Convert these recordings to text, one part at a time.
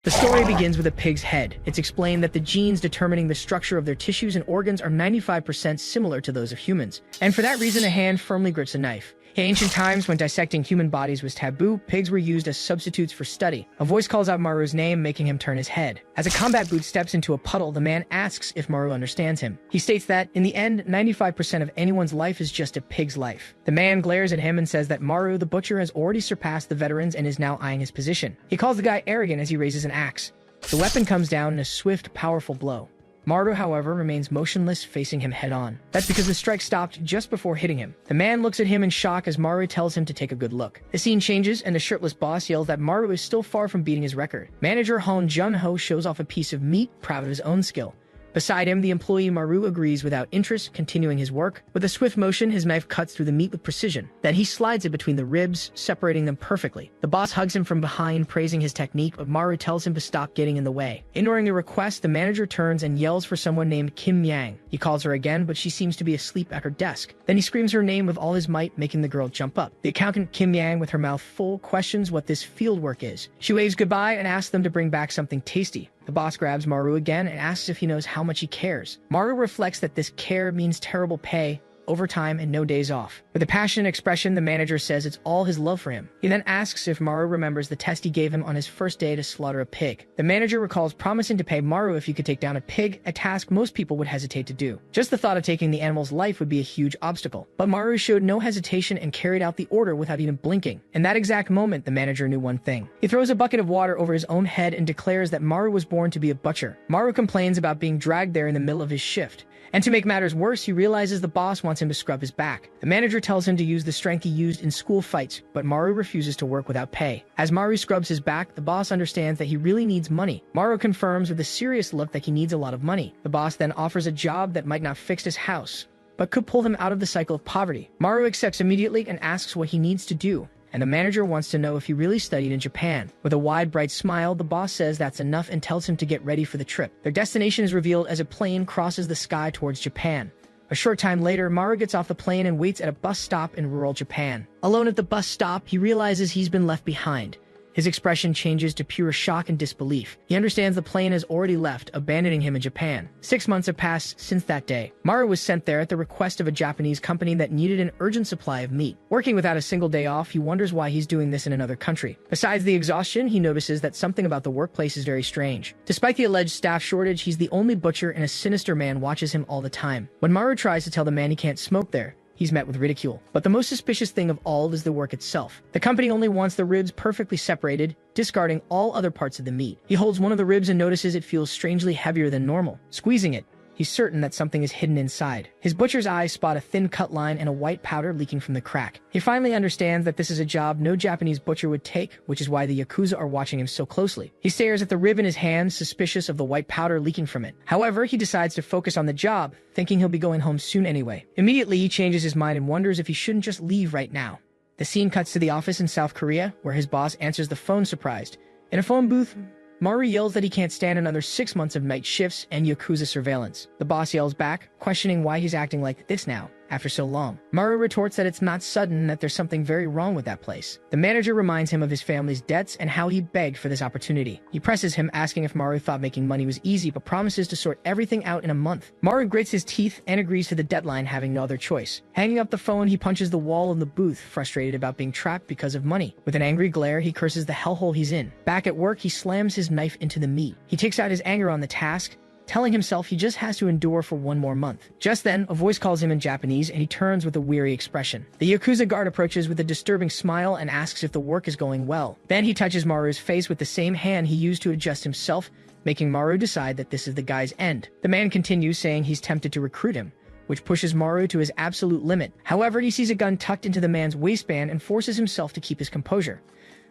The story begins with a pig's head. It's explained that the genes determining the structure of their tissues and organs are 95% similar to those of humans. And for that reason, a hand firmly grips a knife. In ancient times, when dissecting human bodies was taboo, pigs were used as substitutes for study. A voice calls out Maru's name, making him turn his head. As a combat boot steps into a puddle, the man asks if Maru understands him. He states that, in the end, 95% of anyone's life is just a pig's life. The man glares at him and says that Maru, the butcher, has already surpassed the veterans and is now eyeing his position. He calls the guy arrogant as he raises an axe. The weapon comes down in a swift, powerful blow. Maru, however, remains motionless, facing him head-on. That's because the strike stopped just before hitting him. The man looks at him in shock as Maru tells him to take a good look. The scene changes, and the shirtless boss yells that Maru is still far from beating his record. Manager Hong Jun-ho shows off a piece of meat, proud of his own skill. Beside him, the employee Maru agrees without interest, continuing his work. With a swift motion, his knife cuts through the meat with precision. Then he slides it between the ribs, separating them perfectly. The boss hugs him from behind, praising his technique, but Maru tells him to stop getting in the way. Ignoring the request, the manager turns and yells for someone named Kim Yang. He calls her again, but she seems to be asleep at her desk. Then he screams her name with all his might, making the girl jump up. The accountant Kim Yang, with her mouth full, questions what this field work is. She waves goodbye and asks them to bring back something tasty. The boss grabs Maru again and asks if he knows how much he cares. Maru reflects that this care means terrible pay, overtime, and no days off. With a passionate expression, the manager says it's all his love for him. He then asks if Maru remembers the test he gave him on his first day to slaughter a pig. The manager recalls promising to pay Maru if he could take down a pig, a task most people would hesitate to do. Just the thought of taking the animal's life would be a huge obstacle. But Maru showed no hesitation and carried out the order without even blinking. In that exact moment, the manager knew one thing. He throws a bucket of water over his own head and declares that Maru was born to be a butcher. Maru complains about being dragged there in the middle of his shift. And to make matters worse, he realizes the boss wants him to scrub his back. The manager tells him to use the strength he used in school fights, but Maru refuses to work without pay. As Maru scrubs his back, the boss understands that he really needs money. Maru confirms with a serious look that he needs a lot of money. The boss then offers a job that might not fix his house, but could pull him out of the cycle of poverty. Maru accepts immediately and asks what he needs to do. And the manager wants to know if he really studied in Japan. With a wide, bright smile, the boss says that's enough and tells him to get ready for the trip. Their destination is revealed as a plane crosses the sky towards Japan. A short time later, Maru gets off the plane and waits at a bus stop in rural Japan. Alone at the bus stop, he realizes he's been left behind. His expression changes to pure shock and disbelief. He understands the plane has already left, abandoning him in Japan. 6 months have passed since that day. Maru was sent there at the request of a Japanese company that needed an urgent supply of meat. Working without a single day off, he wonders why he's doing this in another country. Besides the exhaustion, he notices that something about the workplace is very strange. Despite the alleged staff shortage, he's the only butcher, and a sinister man watches him all the time. When Maru tries to tell the man he can't smoke there, he's met with ridicule. But the most suspicious thing of all is the work itself. The company only wants the ribs perfectly separated, discarding all other parts of the meat. He holds one of the ribs and notices it feels strangely heavier than normal. Squeezing it, he's certain that something is hidden inside. His butcher's eyes spot a thin cut line and a white powder leaking from the crack. He finally understands that this is a job no Japanese butcher would take, which is why the Yakuza are watching him so closely. He stares at the rib in his hand, suspicious of the white powder leaking from it. However, he decides to focus on the job, thinking he'll be going home soon anyway. Immediately, he changes his mind and wonders if he shouldn't just leave right now. The scene cuts to the office in South Korea, where his boss answers the phone surprised. In a phone booth, Maru yells that he can't stand another 6 months of night shifts and Yakuza surveillance. The boss yells back, questioning why he's acting like this now, after so long. Maru retorts that it's not sudden and that there's something very wrong with that place. The manager reminds him of his family's debts and how he begged for this opportunity. He presses him, asking if Maru thought making money was easy, but promises to sort everything out in a month. Maru grits his teeth and agrees to the deadline, having no other choice. Hanging up the phone, he punches the wall of the booth, frustrated about being trapped because of money. With an angry glare, he curses the hellhole he's in. Back at work, he slams his knife into the meat. He takes out his anger on the task, telling himself he just has to endure for one more month. Just then, a voice calls him in Japanese, and he turns with a weary expression. The Yakuza guard approaches with a disturbing smile and asks if the work is going well. Then he touches Maru's face with the same hand he used to adjust himself, making Maru decide that this is the guy's end. The man continues, saying he's tempted to recruit him, which pushes Maru to his absolute limit. However, he sees a gun tucked into the man's waistband and forces himself to keep his composure.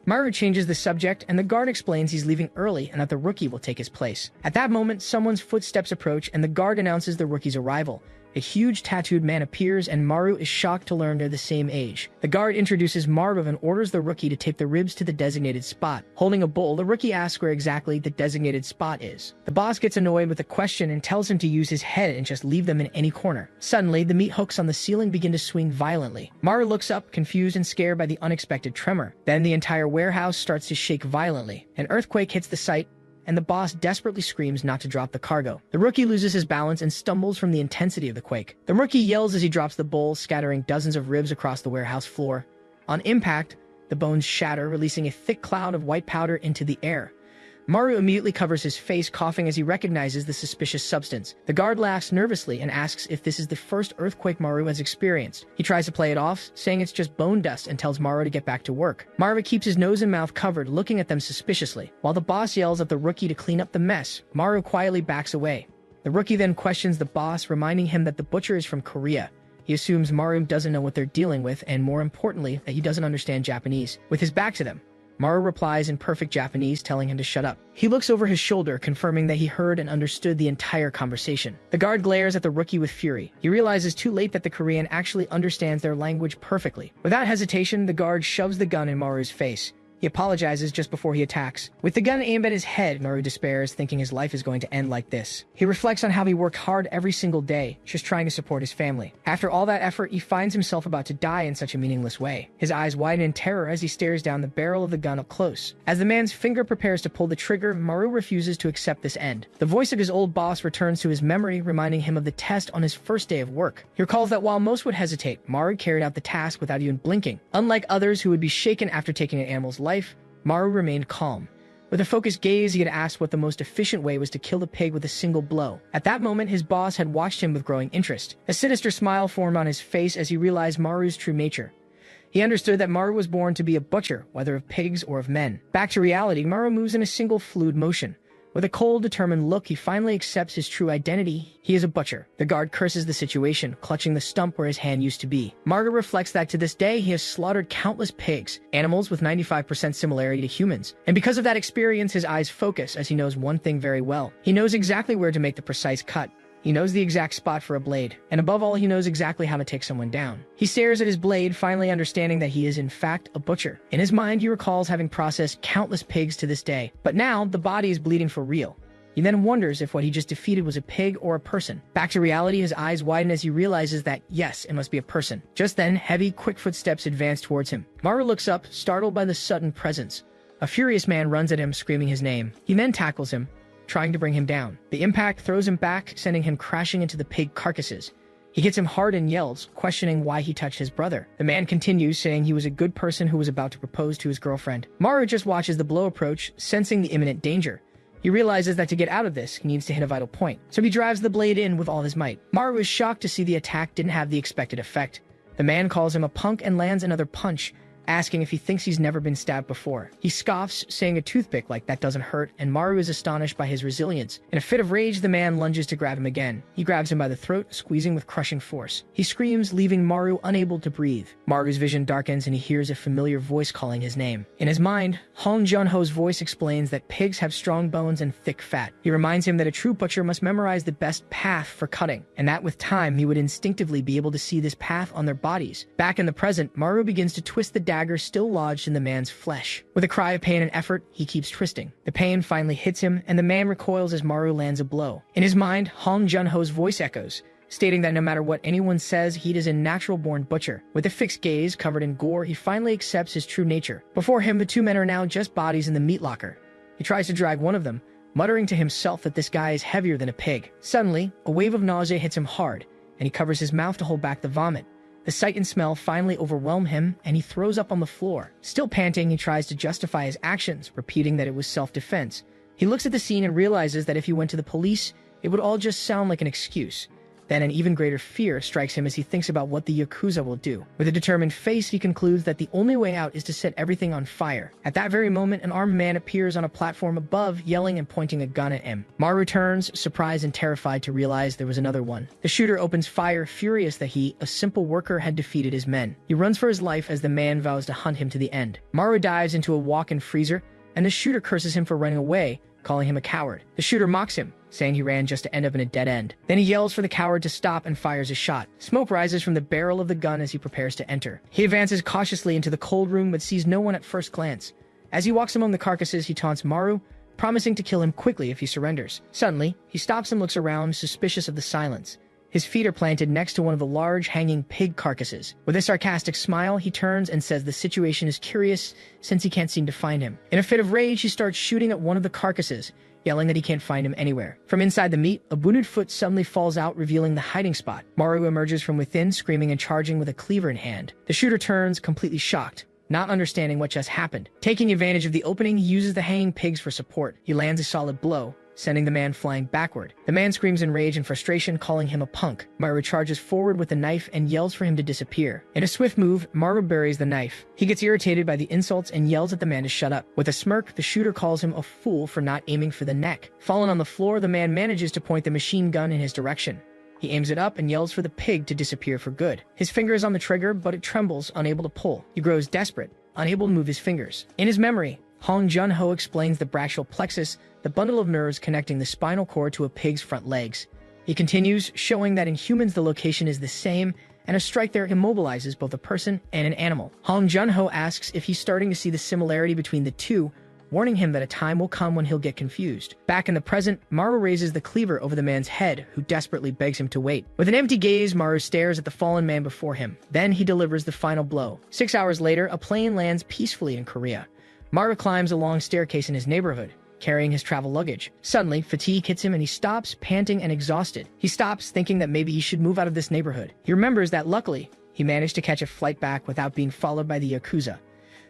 Maru changes the subject, and the guard explains he's leaving early and that the rookie will take his place. At that moment, someone's footsteps approach, and the guard announces the rookie's arrival. A huge tattooed man appears, and Maru is shocked to learn they're the same age. The guard introduces Maru and orders the rookie to take the ribs to the designated spot. Holding a bowl, the rookie asks where exactly the designated spot is. The boss gets annoyed with the question and tells him to use his head and just leave them in any corner. Suddenly, the meat hooks on the ceiling begin to swing violently. Maru looks up, confused and scared by the unexpected tremor. Then the entire warehouse starts to shake violently. An earthquake hits the site, and the boss desperately screams not to drop the cargo. The rookie loses his balance and stumbles from the intensity of the quake. The rookie yells as he drops the bowl, scattering dozens of ribs across the warehouse floor. On impact, the bones shatter, releasing a thick cloud of white powder into the air. Maru immediately covers his face, coughing as he recognizes the suspicious substance. The guard laughs nervously and asks if this is the first earthquake Maru has experienced. He tries to play it off, saying it's just bone dust, and tells Maru to get back to work. Maru keeps his nose and mouth covered, looking at them suspiciously. While the boss yells at the rookie to clean up the mess, Maru quietly backs away. The rookie then questions the boss, reminding him that the butcher is from Korea. He assumes Maru doesn't know what they're dealing with, and more importantly, that he doesn't understand Japanese. With his back to them, Maru replies in perfect Japanese, telling him to shut up. He looks over his shoulder, confirming that he heard and understood the entire conversation. The guard glares at the rookie with fury. He realizes too late that the Korean actually understands their language perfectly. Without hesitation, the guard shoves the gun in Maru's face. He apologizes just before he attacks. With the gun aimed at his head, Maru despairs, thinking his life is going to end like this. He reflects on how he worked hard every single day, just trying to support his family. After all that effort, he finds himself about to die in such a meaningless way. His eyes widen in terror as he stares down the barrel of the gun up close. As the man's finger prepares to pull the trigger, Maru refuses to accept this end. The voice of his old boss returns to his memory, reminding him of the test on his first day of work. He recalls that while most would hesitate, Maru carried out the task without even blinking. Unlike others who would be shaken after taking an animal's life, Maru remained calm. With a focused gaze, he had asked what the most efficient way was to kill the pig with a single blow. At that moment, his boss had watched him with growing interest. A sinister smile formed on his face as he realized Maru's true nature. He understood that Maru was born to be a butcher, whether of pigs or of men. Back to reality, Maru moves in a single fluid motion. With a cold, determined look, he finally accepts his true identity. He is a butcher. The guard curses the situation, clutching the stump where his hand used to be. Maru reflects that to this day, he has slaughtered countless pigs, animals with 95% similarity to humans. And because of that experience, his eyes focus as he knows one thing very well. He knows exactly where to make the precise cut. He knows the exact spot for a blade, and above all, he knows exactly how to take someone down. He stares at his blade, finally understanding that he is in fact a butcher. In his mind, he recalls having processed countless pigs to this day, but now the body is bleeding for real. He then wonders if what he just defeated was a pig or a person. Back to reality, his eyes widen as he realizes that, yes, it must be a person. Just then, heavy, quick footsteps advance towards him. Maru looks up, startled by the sudden presence. A furious man runs at him, screaming his name. He then tackles him, trying to bring him down. The impact throws him back, sending him crashing into the pig carcasses. He hits him hard and yells, questioning why he touched his brother. The man continues, saying he was a good person who was about to propose to his girlfriend. Maru just watches the blow approach, sensing the imminent danger. He realizes that to get out of this, he needs to hit a vital point, so he drives the blade in with all his might. Maru is shocked to see the attack didn't have the expected effect. The man calls him a punk and lands another punch, asking if he thinks he's never been stabbed before. He scoffs, saying a toothpick like that doesn't hurt, and Maru is astonished by his resilience. In a fit of rage, the man lunges to grab him again. He grabs him by the throat, squeezing with crushing force. He screams, leaving Maru unable to breathe. Maru's vision darkens and he hears a familiar voice calling his name. In his mind, Hong Jun-ho's voice explains that pigs have strong bones and thick fat. He reminds him that a true butcher must memorize the best path for cutting, and that with time he would instinctively be able to see this path on their bodies. Back in the present, Maru begins to twist the dagger still lodged in the man's flesh. With a cry of pain and effort, he keeps twisting. The pain finally hits him, and the man recoils as Maru lands a blow. In his mind, Hong Jun-ho's voice echoes, stating that no matter what anyone says, he is a natural-born butcher. With a fixed gaze covered in gore, he finally accepts his true nature. Before him, the two men are now just bodies in the meat locker. He tries to drag one of them, muttering to himself that this guy is heavier than a pig. Suddenly, a wave of nausea hits him hard, and he covers his mouth to hold back the vomit. The sight and smell finally overwhelm him, and he throws up on the floor. Still panting, he tries to justify his actions, repeating that it was self-defense. He looks at the scene and realizes that if he went to the police, it would all just sound like an excuse. Then an even greater fear strikes him as he thinks about what the Yakuza will do. With a determined face, he concludes that the only way out is to set everything on fire. At that very moment, an armed man appears on a platform above, yelling and pointing a gun at him. Maru turns, surprised and terrified to realize there was another one. The shooter opens fire, furious that he, a simple worker, had defeated his men. He runs for his life as the man vows to hunt him to the end. Maru dives into a walk-in freezer, and the shooter curses him for running away, calling him a coward. The shooter mocks him, saying he ran just to end up in a dead end. Then he yells for the coward to stop and fires a shot. Smoke rises from the barrel of the gun as he prepares to enter. He advances cautiously into the cold room but sees no one at first glance. As he walks among the carcasses, he taunts Maru, promising to kill him quickly if he surrenders. Suddenly, he stops and looks around, suspicious of the silence. His feet are planted next to one of the large hanging pig carcasses. With a sarcastic smile, he turns and says the situation is curious since he can't seem to find him. In a fit of rage, he starts shooting at one of the carcasses, yelling that he can't find him anywhere. From inside the meat, a booted foot suddenly falls out, revealing the hiding spot. Maru emerges from within, screaming and charging with a cleaver in hand. The shooter turns, completely shocked, not understanding what just happened. Taking advantage of the opening, he uses the hanging pigs for support. He lands a solid blow, sending the man flying backward. The man screams in rage and frustration, calling him a punk. Maru charges forward with the knife and yells for him to disappear. In a swift move, Maru buries the knife. He gets irritated by the insults and yells at the man to shut up. With a smirk, the shooter calls him a fool for not aiming for the neck. Fallen on the floor, the man manages to point the machine gun in his direction. He aims it up and yells for the pig to disappear for good. His finger is on the trigger, but it trembles, unable to pull. He grows desperate, unable to move his fingers. In his memory, Hong Jun-ho explains the brachial plexus, the bundle of nerves connecting the spinal cord to a pig's front legs. He continues, showing that in humans the location is the same, and a strike there immobilizes both a person and an animal. Hong Jun-ho asks if he's starting to see the similarity between the two, warning him that a time will come when he'll get confused. Back in the present, Maru raises the cleaver over the man's head, who desperately begs him to wait. With an empty gaze, Maru stares at the fallen man before him. Then he delivers the final blow. 6 hours later, a plane lands peacefully in Korea. Maru climbs a long staircase in his neighborhood, carrying his travel luggage. Suddenly, fatigue hits him and he stops, panting and exhausted. He stops, thinking that maybe he should move out of this neighborhood. He remembers that luckily, he managed to catch a flight back without being followed by the Yakuza.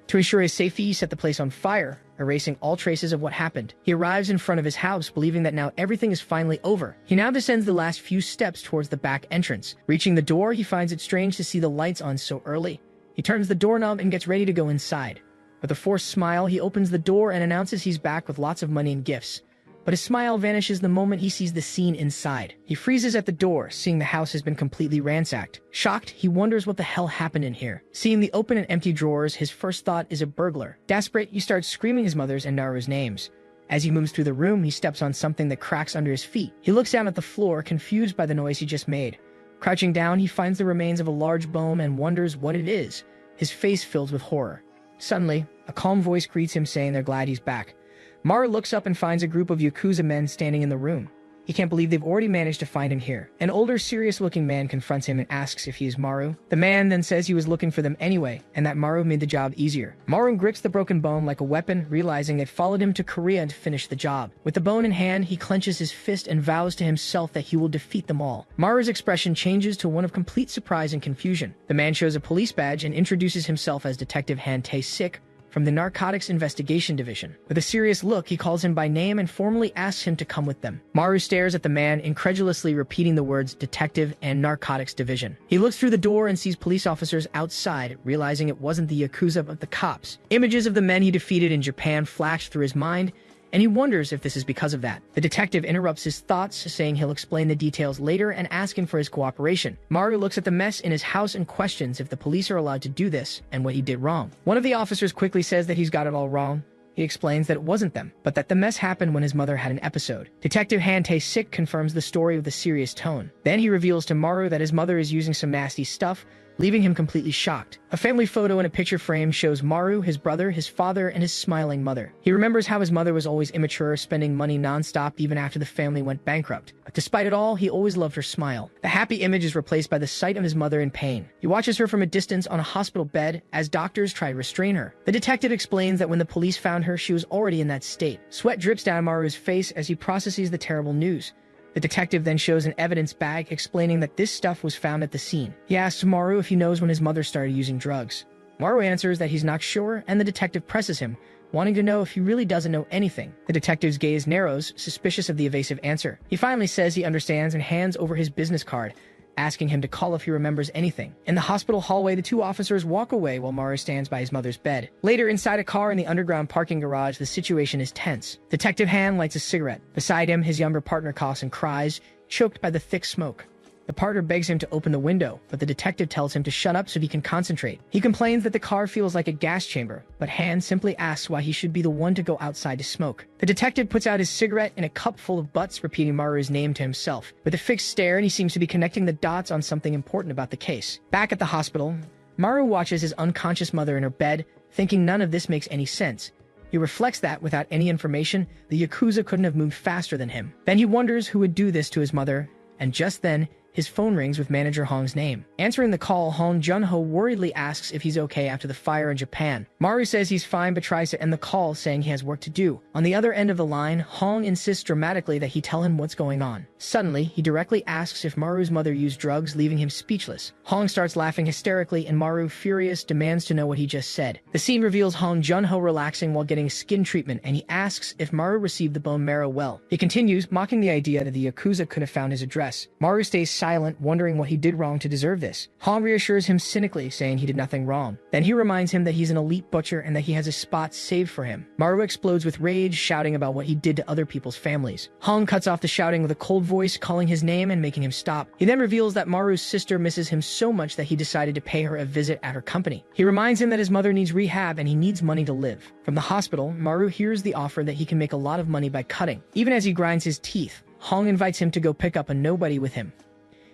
To ensure his safety, he set the place on fire, erasing all traces of what happened. He arrives in front of his house, believing that now everything is finally over. He now descends the last few steps towards the back entrance. Reaching the door, he finds it strange to see the lights on so early. He turns the doorknob and gets ready to go inside. With a forced smile, he opens the door and announces he's back with lots of money and gifts. But his smile vanishes the moment he sees the scene inside. He freezes at the door, seeing the house has been completely ransacked. Shocked, he wonders what the hell happened in here. Seeing the open and empty drawers, his first thought is a burglar. Desperate, he starts screaming his mother's and Naru's names. As he moves through the room, he steps on something that cracks under his feet. He looks down at the floor, confused by the noise he just made. Crouching down, he finds the remains of a large bone and wonders what it is. His face fills with horror. Suddenly, a calm voice greets him, saying they're glad he's back. Maru looks up and finds a group of Yakuza men standing in the room. He can't believe they've already managed to find him here. An older, serious-looking man confronts him and asks if he is Maru. The man then says he was looking for them anyway, and that Maru made the job easier. Maru grips the broken bone like a weapon, realizing they followed him to Korea to finish the job. With the bone in hand, he clenches his fist and vows to himself that he will defeat them all. Maru's expression changes to one of complete surprise and confusion. The man shows a police badge and introduces himself as Detective Han Tae-sik, from the Narcotics Investigation Division. With a serious look, he calls him by name and formally asks him to come with them. Maru stares at the man, incredulously repeating the words Detective and Narcotics Division. He looks through the door and sees police officers outside, realizing it wasn't the Yakuza but the cops. Images of the men he defeated in Japan flash through his mind, and he wonders if this is because of that. The detective interrupts his thoughts, saying he'll explain the details later and asking for his cooperation. Maru looks at the mess in his house and questions if the police are allowed to do this and what he did wrong. One of the officers quickly says that he's got it all wrong. He explains that it wasn't them, but that the mess happened when his mother had an episode. Detective Han Tae-sik confirms the story with a serious tone. Then he reveals to Maru that his mother is using some nasty stuff, leaving him completely shocked. A family photo in a picture frame shows Maru, his brother, his father, and his smiling mother. He remembers how his mother was always immature, spending money non-stop even after the family went bankrupt. But despite it all, he always loved her smile. The happy image is replaced by the sight of his mother in pain. He watches her from a distance on a hospital bed as doctors try to restrain her. The detective explains that when the police found her, she was already in that state. Sweat drips down Maru's face as he processes the terrible news. The detective then shows an evidence bag explaining that this stuff was found at the scene. He asks Maru if he knows when his mother started using drugs. Maru answers that he's not sure, and the detective presses him, wanting to know if he really doesn't know anything. The detective's gaze narrows, suspicious of the evasive answer. He finally says he understands and hands over his business card, asking him to call if he remembers anything. In the hospital hallway, the two officers walk away while Maru stands by his mother's bed. Later, inside a car in the underground parking garage, the situation is tense. Detective Han lights a cigarette. Beside him, his younger partner coughs and cries, choked by the thick smoke. The partner begs him to open the window, but the detective tells him to shut up so he can concentrate. He complains that the car feels like a gas chamber, but Han simply asks why he should be the one to go outside to smoke. The detective puts out his cigarette in a cup full of butts, repeating Maru's name to himself. With a fixed stare, he seems to be connecting the dots on something important about the case. Back at the hospital, Maru watches his unconscious mother in her bed, thinking none of this makes any sense. He reflects that without any information, the Yakuza couldn't have moved faster than him. Then he wonders who would do this to his mother, and just then, his phone rings with manager Hong's name. Answering the call, Hong Jun-ho worriedly asks if he's okay after the fire in Japan. Maru says he's fine but tries to end the call, saying he has work to do. On the other end of the line, Hong insists dramatically that he tell him what's going on. Suddenly, he directly asks if Maru's mother used drugs, leaving him speechless. Hong starts laughing hysterically, and Maru, furious, demands to know what he just said. The scene reveals Hong Jun-ho relaxing while getting skin treatment, and he asks if Maru received the bone marrow well. He continues, mocking the idea that the Yakuza could have found his address. Maru stays silent, wondering what he did wrong to deserve this. Hong reassures him cynically, saying he did nothing wrong. Then he reminds him that he's an elite butcher and that he has a spot saved for him. Maru explodes with rage, shouting about what he did to other people's families. Hong cuts off the shouting with a cold voice, calling his name and making him stop. He then reveals that Maru's sister misses him so much that he decided to pay her a visit at her company. He reminds him that his mother needs rehab and he needs money to live. From the hospital, Maru hears the offer that he can make a lot of money by cutting. Even as he grinds his teeth, Hong invites him to go pick up a nobody with him.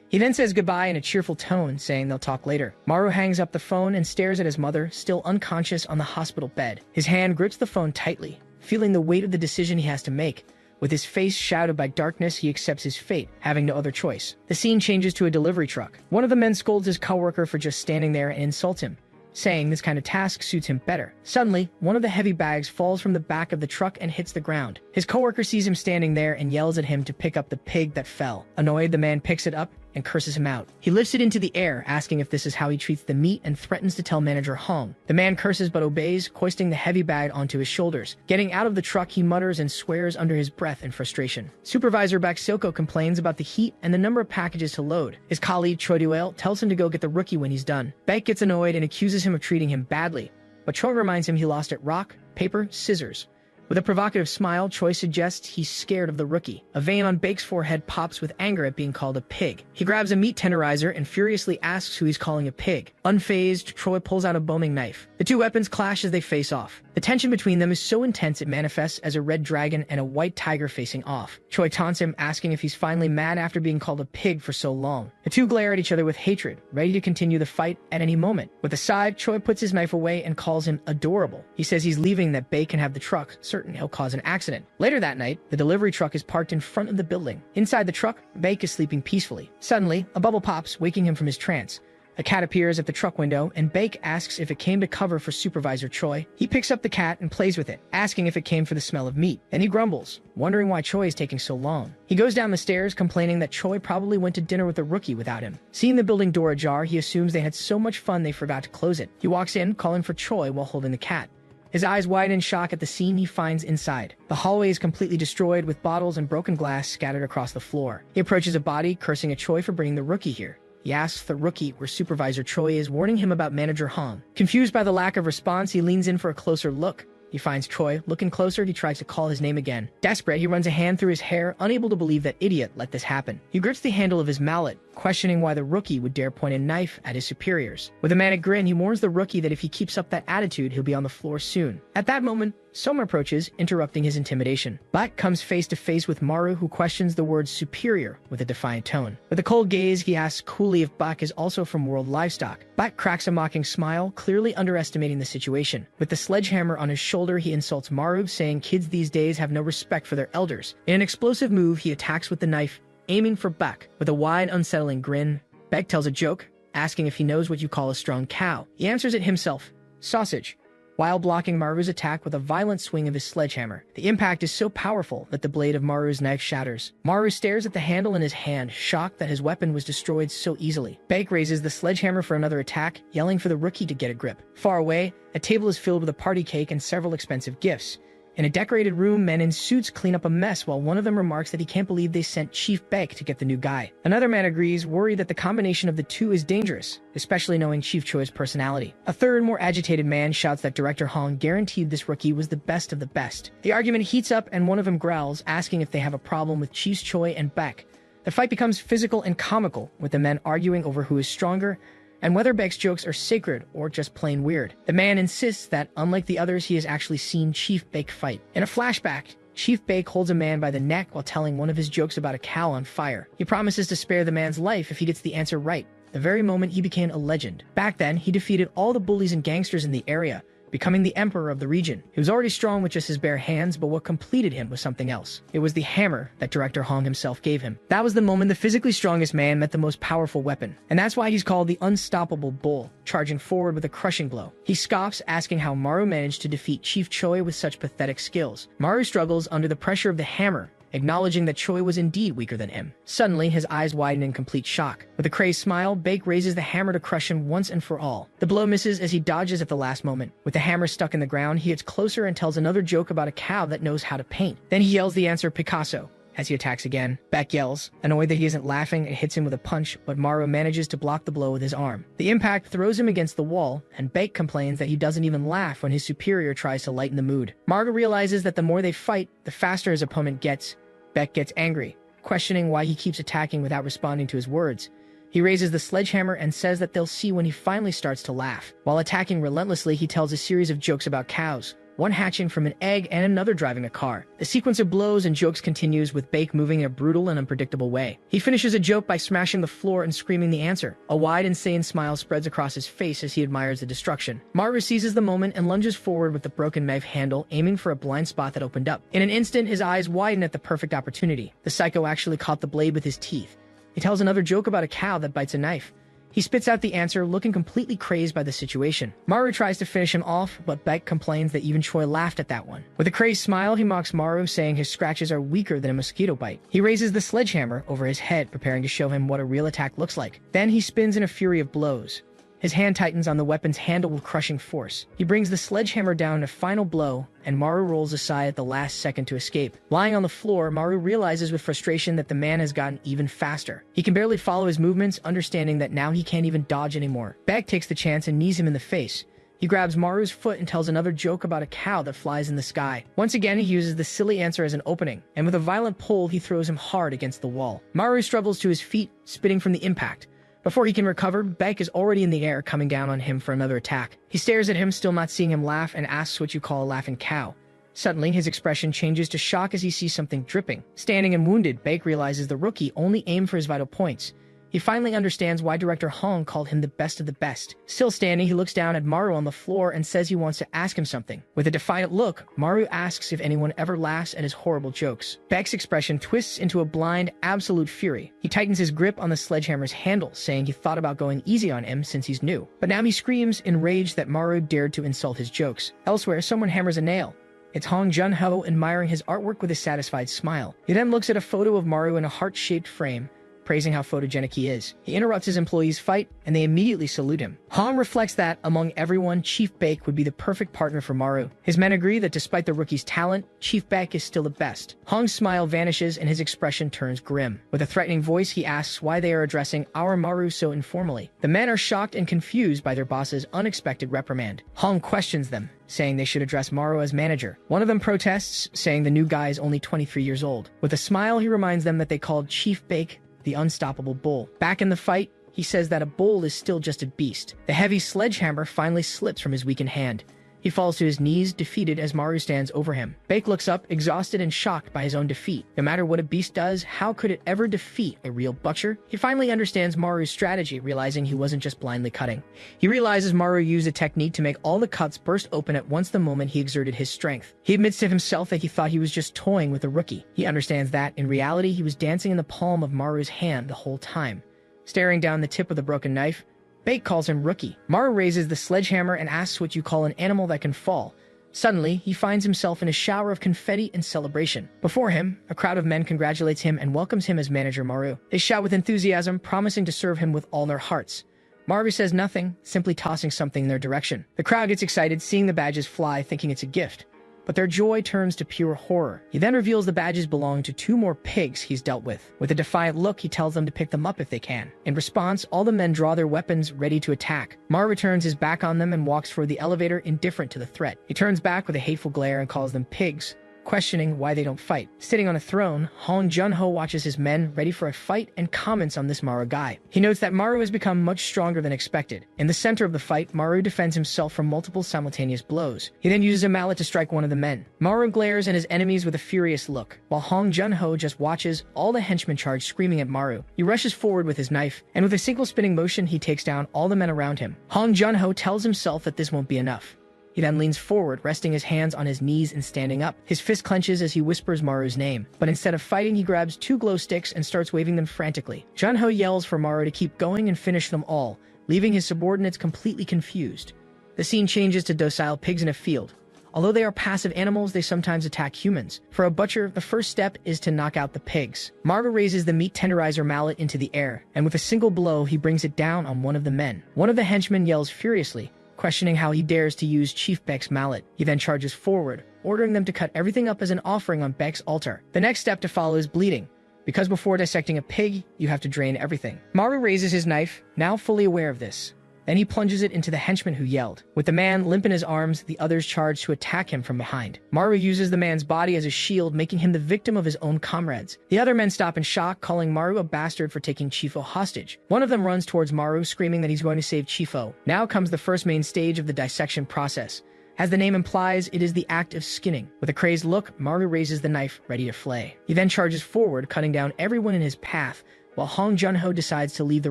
He then says goodbye in a cheerful tone, saying they'll talk later. Maru hangs up the phone and stares at his mother, still unconscious on the hospital bed. His hand grips the phone tightly, feeling the weight of the decision he has to make. With his face shrouded by darkness, he accepts his fate, having no other choice. The scene changes to a delivery truck. One of the men scolds his coworker for just standing there and insults him, saying this kind of task suits him better. Suddenly, one of the heavy bags falls from the back of the truck and hits the ground. His coworker sees him standing there and yells at him to pick up the pig that fell. Annoyed, the man picks it up and curses him out. He lifts it into the air, asking if this is how he treats the meat, and threatens to tell manager Hong. The man curses but obeys, hoisting the heavy bag onto his shoulders. Getting out of the truck, he mutters and swears under his breath in frustration. Supervisor Baksilko complains about the heat and the number of packages to load. His colleague Choi Duel tells him to go get the rookie when he's done. Baek gets annoyed and accuses him of treating him badly, but Choi reminds him he lost at rock, paper, scissors. With a provocative smile, Choi suggests he's scared of the rookie. A vein on Baek's forehead pops with anger at being called a pig. He grabs a meat tenderizer and furiously asks who he's calling a pig. Unfazed, Choi pulls out a boning knife. The two weapons clash as they face off. The tension between them is so intense it manifests as a red dragon and a white tiger facing off. Choi taunts him, asking if he's finally mad after being called a pig for so long. The two glare at each other with hatred, ready to continue the fight at any moment. With a sigh, Choi puts his knife away and calls him adorable. He says he's leaving, that Baek can have the truck, certain he'll cause an accident. Later that night, the delivery truck is parked in front of the building. Inside the truck, Baek is sleeping peacefully. Suddenly, a bubble pops, waking him from his trance. A cat appears at the truck window, and Baek asks if it came to cover for Supervisor Choi. He picks up the cat and plays with it, asking if it came for the smell of meat. Then he grumbles, wondering why Choi is taking so long. He goes down the stairs, complaining that Choi probably went to dinner with the rookie without him. Seeing the building door ajar, he assumes they had so much fun they forgot to close it. He walks in, calling for Choi while holding the cat. His eyes widen in shock at the scene he finds inside. The hallway is completely destroyed, with bottles and broken glass scattered across the floor. He approaches a body, cursing at Choi for bringing the rookie here. He asks the rookie where Supervisor Choi is, warning him about Manager Hong. Confused by the lack of response, he leans in for a closer look. He finds Choi. Looking closer, he tries to call his name again. Desperate, he runs a hand through his hair, unable to believe that idiot let this happen. He grips the handle of his mallet, questioning why the rookie would dare point a knife at his superiors. With a manic grin, he warns the rookie that if he keeps up that attitude, he'll be on the floor soon. At that moment, Soma approaches, interrupting his intimidation. Bak comes face to face with Maru, who questions the word superior with a defiant tone. With a cold gaze, he asks coolly if Bak is also from World Livestock. Bak cracks a mocking smile, clearly underestimating the situation. With the sledgehammer on his shoulder, he insults Maru, saying kids these days have no respect for their elders. In an explosive move, he attacks with the knife, aiming for Bak. With a wide, unsettling grin, Bak tells a joke, asking if he knows what you call a strong cow. He answers it himself, sausage, while blocking Maru's attack with a violent swing of his sledgehammer. The impact is so powerful that the blade of Maru's knife shatters. Maru stares at the handle in his hand, shocked that his weapon was destroyed so easily. Baek raises the sledgehammer for another attack, yelling for the rookie to get a grip. Far away, a table is filled with a party cake and several expensive gifts. In a decorated room, men in suits clean up a mess, while one of them remarks that he can't believe they sent Chief Baek to get the new guy. Another man agrees, worried that the combination of the two is dangerous, especially knowing Chief Choi's personality. A third, more agitated man shouts that Director Hong guaranteed this rookie was the best of the best. The argument heats up, and one of them growls, asking if they have a problem with Chiefs Choi and Baek. The fight becomes physical and comical, with the men arguing over who is stronger, and whether Baek's jokes are sacred or just plain weird. The man insists that, unlike the others, he has actually seen Chief Baek fight. In a flashback, Chief Baek holds a man by the neck while telling one of his jokes about a cow on fire. He promises to spare the man's life if he gets the answer right, the very moment he became a legend. Back then, he defeated all the bullies and gangsters in the area, becoming the emperor of the region. He was already strong with just his bare hands, but what completed him was something else. It was the hammer that director Hong himself gave him. That was the moment the physically strongest man met the most powerful weapon, and that's why he's called the unstoppable bull, charging forward with a crushing blow. He scoffs, asking how Maru managed to defeat Chief Choi with such pathetic skills. Maru struggles under the pressure of the hammer, acknowledging that Choi was indeed weaker than him. Suddenly, his eyes widen in complete shock. With a crazed smile, Baek raises the hammer to crush him once and for all. The blow misses as he dodges at the last moment. With the hammer stuck in the ground, he gets closer and tells another joke about a cow that knows how to paint. Then he yells the answer Picasso. As he attacks again, Baek yells, annoyed that he isn't laughing, and hits him with a punch, but Maru manages to block the blow with his arm. The impact throws him against the wall, and Baek complains that he doesn't even laugh when his superior tries to lighten the mood. Maru realizes that the more they fight, the faster his opponent gets. Baek gets angry, questioning why he keeps attacking without responding to his words. He raises the sledgehammer and says that they'll see when he finally starts to laugh. While attacking relentlessly, he tells a series of jokes about cows, one hatching from an egg and another driving a car. The sequence of blows and jokes continues, with Baek moving in a brutal and unpredictable way. He finishes a joke by smashing the floor and screaming the answer. A wide, insane smile spreads across his face as he admires the destruction. Maru seizes the moment and lunges forward with the broken knife handle, aiming for a blind spot that opened up. In an instant, his eyes widen at the perfect opportunity. The psycho actually caught the blade with his teeth. He tells another joke about a cow that bites a knife. He spits out the answer, looking completely crazed by the situation. Maru tries to finish him off, but Baek complains that even Choi laughed at that one. With a crazed smile, he mocks Maru, saying his scratches are weaker than a mosquito bite. He raises the sledgehammer over his head, preparing to show him what a real attack looks like. Then he spins in a fury of blows. His hand tightens on the weapon's handle with crushing force. He brings the sledgehammer down in a final blow, and Maru rolls aside at the last second to escape. Lying on the floor, Maru realizes with frustration that the man has gotten even faster. He can barely follow his movements, understanding that now he can't even dodge anymore. Baek takes the chance and knees him in the face. He grabs Maru's foot and tells another joke about a cow that flies in the sky. Once again, he uses the silly answer as an opening, and with a violent pull, he throws him hard against the wall. Maru struggles to his feet, spitting from the impact. Before he can recover, Baek is already in the air, coming down on him for another attack. He stares at him, still not seeing him laugh, and asks what you call a laughing cow. Suddenly, his expression changes to shock as he sees something dripping. Standing and wounded, Baek realizes the rookie only aimed for his vital points. He finally understands why director Hong called him the best of the best. Still standing, he looks down at Maru on the floor and says he wants to ask him something. With a defiant look, Maru asks if anyone ever laughs at his horrible jokes. Baek's expression twists into a blind, absolute fury. He tightens his grip on the sledgehammer's handle, saying he thought about going easy on him since he's new. But now he screams, enraged that Maru dared to insult his jokes. Elsewhere, someone hammers a nail. It's Hong Jun-ho, admiring his artwork with a satisfied smile. He then looks at a photo of Maru in a heart-shaped frame, praising how photogenic he is. He interrupts his employees' fight, and they immediately salute him. Hong reflects that, among everyone, Chief Baek would be the perfect partner for Maru. His men agree that despite the rookie's talent, Chief Baek is still the best. Hong's smile vanishes, and his expression turns grim. With a threatening voice, he asks why they are addressing our Maru so informally. The men are shocked and confused by their boss's unexpected reprimand. Hong questions them, saying they should address Maru as manager. One of them protests, saying the new guy is only 23 years old. With a smile, he reminds them that they called Chief Baek the unstoppable bull. Back in the fight, he says that a bull is still just a beast. The heavy sledgehammer finally slips from his weakened hand. He falls to his knees, defeated, as Maru stands over him. Baek looks up, exhausted and shocked by his own defeat. No matter what a beast does, how could it ever defeat a real butcher? He finally understands Maru's strategy, realizing he wasn't just blindly cutting. He realizes Maru used a technique to make all the cuts burst open at once the moment he exerted his strength. He admits to himself that he thought he was just toying with a rookie. He understands that, in reality, he was dancing in the palm of Maru's hand the whole time. Staring down the tip of the broken knife, Baek calls him rookie. Maru raises the sledgehammer and asks what you call an animal that can fall. Suddenly, he finds himself in a shower of confetti and celebration. Before him, a crowd of men congratulates him and welcomes him as manager Maru. They shout with enthusiasm, promising to serve him with all their hearts. Maru says nothing, simply tossing something in their direction. The crowd gets excited, seeing the badges fly, thinking it's a gift. But their joy turns to pure horror. He then reveals the badges belong to 2 more pigs he's dealt with. With a defiant look, he tells them to pick them up if they can. In response, all the men draw their weapons, ready to attack. Maru turns his back on them and walks for the elevator, indifferent to the threat. He turns back with a hateful glare and calls them pigs, questioning why they don't fight. Sitting on a throne, Hong Jun-ho watches his men ready for a fight and comments on this Maru guy. He notes that Maru has become much stronger than expected. In the center of the fight, Maru defends himself from multiple simultaneous blows. He then uses a mallet to strike one of the men. Maru glares at his enemies with a furious look, while Hong Jun-ho just watches, all the henchmen charge, screaming at Maru. He rushes forward with his knife, and with a single spinning motion, he takes down all the men around him. Hong Jun-ho tells himself that this won't be enough. He He then leans forward, resting his hands on his knees and standing up. His fist clenches as he whispers Maru's name. But instead of fighting, he grabs 2 glow sticks and starts waving them frantically. Junho yells for Maru to keep going and finish them all, leaving his subordinates completely confused. The scene changes to docile pigs in a field. Although they are passive animals, they sometimes attack humans. For a butcher, the first step is to knock out the pigs. Maru raises the meat tenderizer mallet into the air, and with a single blow, he brings it down on one of the men. One of the henchmen yells furiously, questioning how he dares to use Chief Beck's mallet. He then charges forward, ordering them to cut everything up as an offering on Beck's altar. The next step to follow is bleeding, because before dissecting a pig, you have to drain everything. Maru raises his knife, now fully aware of this. Then he plunges it into the henchman who yelled. With the man limp in his arms, the others charge to attack him from behind. Maru uses the man's body as a shield, making him the victim of his own comrades. The other men stop in shock, calling Maru a bastard for taking Chifo hostage. One of them runs towards Maru, screaming that he's going to save Chifo. Now comes the first main stage of the dissection process. As the name implies, it is the act of skinning. With a crazed look, Maru raises the knife, ready to flay. He then charges forward, cutting down everyone in his path, while Hong Junho decides to leave the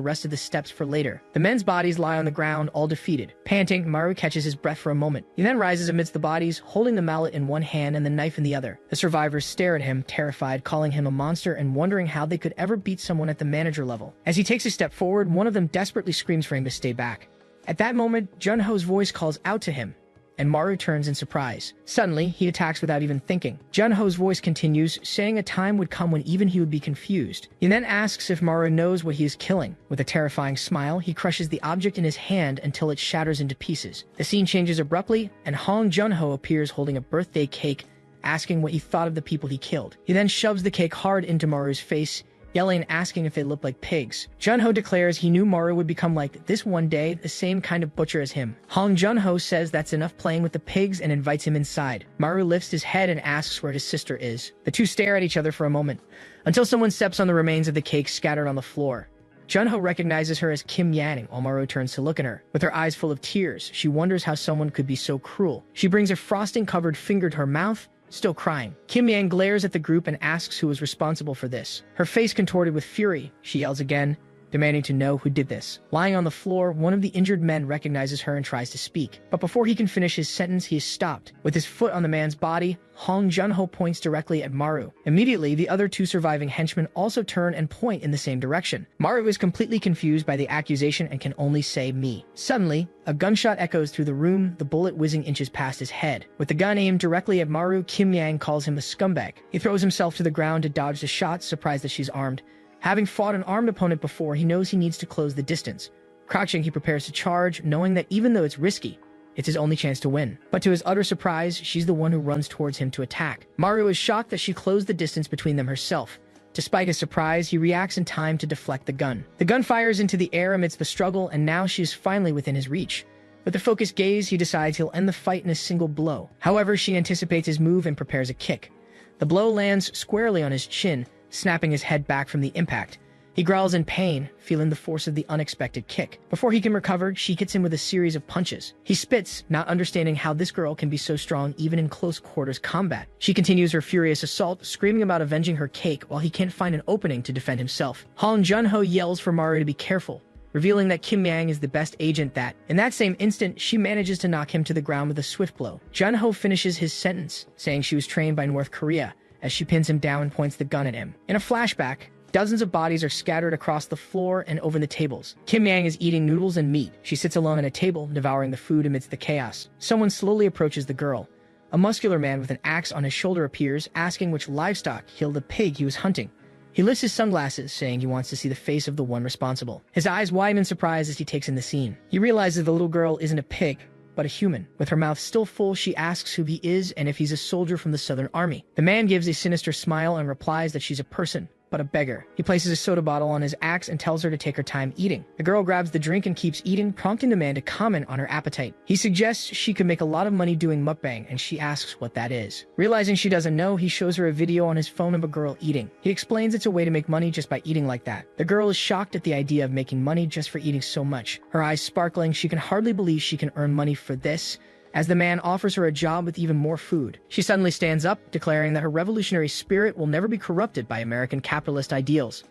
rest of the steps for later. The men's bodies lie on the ground, all defeated. Panting, Maru catches his breath for a moment. He then rises amidst the bodies, holding the mallet in one hand and the knife in the other. The survivors stare at him, terrified, calling him a monster and wondering how they could ever beat someone at the manager level. As he takes a step forward, one of them desperately screams for him to stay back. At that moment, Junho's voice calls out to him, and Maru turns in surprise. Suddenly, he attacks without even thinking. Junho's voice continues, saying a time would come when even he would be confused. He then asks if Maru knows what he is killing. With a terrifying smile, he crushes the object in his hand until it shatters into pieces. The scene changes abruptly, and Hong Junho appears holding a birthday cake, asking what he thought of the people he killed. He then shoves the cake hard into Maru's face, yelling and asking if they looked like pigs. Junho declares he knew Maru would become like this one day, the same kind of butcher as him. Hong Junho says that's enough playing with the pigs and invites him inside. Maru lifts his head and asks where his sister is. The two stare at each other for a moment, until someone steps on the remains of the cake scattered on the floor. Junho recognizes her as Kim Yang while Maru turns to look at her. With her eyes full of tears, she wonders how someone could be so cruel. She brings a frosting-covered finger to her mouth, still crying. Kim Yang glares at the group and asks who was responsible for this. Her face contorted with fury, she yells again, demanding to know who did this. Lying on the floor, one of the injured men recognizes her and tries to speak. But before he can finish his sentence, he is stopped. With his foot on the man's body, Hong Junho points directly at Maru. Immediately, the other 2 surviving henchmen also turn and point in the same direction. Maru is completely confused by the accusation and can only say me. Suddenly, a gunshot echoes through the room, the bullet whizzing inches past his head. With the gun aimed directly at Maru, Kim Yang calls him a scumbag. He throws himself to the ground to dodge the shot, surprised that she's armed. Having fought an armed opponent before, he knows he needs to close the distance. Crouching, he prepares to charge, knowing that even though it's risky, it's his only chance to win. But to his utter surprise, she's the one who runs towards him to attack. Maru is shocked that she closed the distance between them herself. Despite his surprise, he reacts in time to deflect the gun. The gun fires into the air amidst the struggle, and now she is finally within his reach. With a focused gaze, he decides he'll end the fight in a single blow. However, she anticipates his move and prepares a kick. The blow lands squarely on his chin, snapping his head back from the impact. He growls in pain, feeling the force of the unexpected kick. Before he can recover, she hits him with a series of punches. He spits, not understanding how this girl can be so strong even in close quarters combat. She continues her furious assault, screaming about avenging her cake while he can't find an opening to defend himself. Hong Junho yells for Maru to be careful, revealing that Kim Yang is the best agent that, in that same instant, she manages to knock him to the ground with a swift blow. Junho finishes his sentence, saying she was trained by North Korea, as she pins him down and points the gun at him. In a flashback, dozens of bodies are scattered across the floor and over the tables. Kim Yang is eating noodles and meat. She sits alone at a table, devouring the food amidst the chaos. Someone slowly approaches the girl. A muscular man with an axe on his shoulder appears, asking which livestock killed the pig he was hunting. He lifts his sunglasses, saying he wants to see the face of the one responsible. His eyes widen in surprise as he takes in the scene. He realizes the little girl isn't a pig, but a human. With her mouth still full, she asks who he is and if he's a soldier from the Southern Army. The man gives a sinister smile and replies that she's a person, but a beggar. He places a soda bottle on his axe and tells her to take her time eating. The girl grabs the drink and keeps eating, prompting the man to comment on her appetite. He suggests she could make a lot of money doing mukbang, and she asks what that is. Realizing she doesn't know, he shows her a video on his phone of a girl eating. He explains it's a way to make money just by eating like that. The girl is shocked at the idea of making money just for eating so much. Her eyes sparkling, she can hardly believe she can earn money for this, as the man offers her a job with even more food. She suddenly stands up, declaring that her revolutionary spirit will never be corrupted by American capitalist ideals.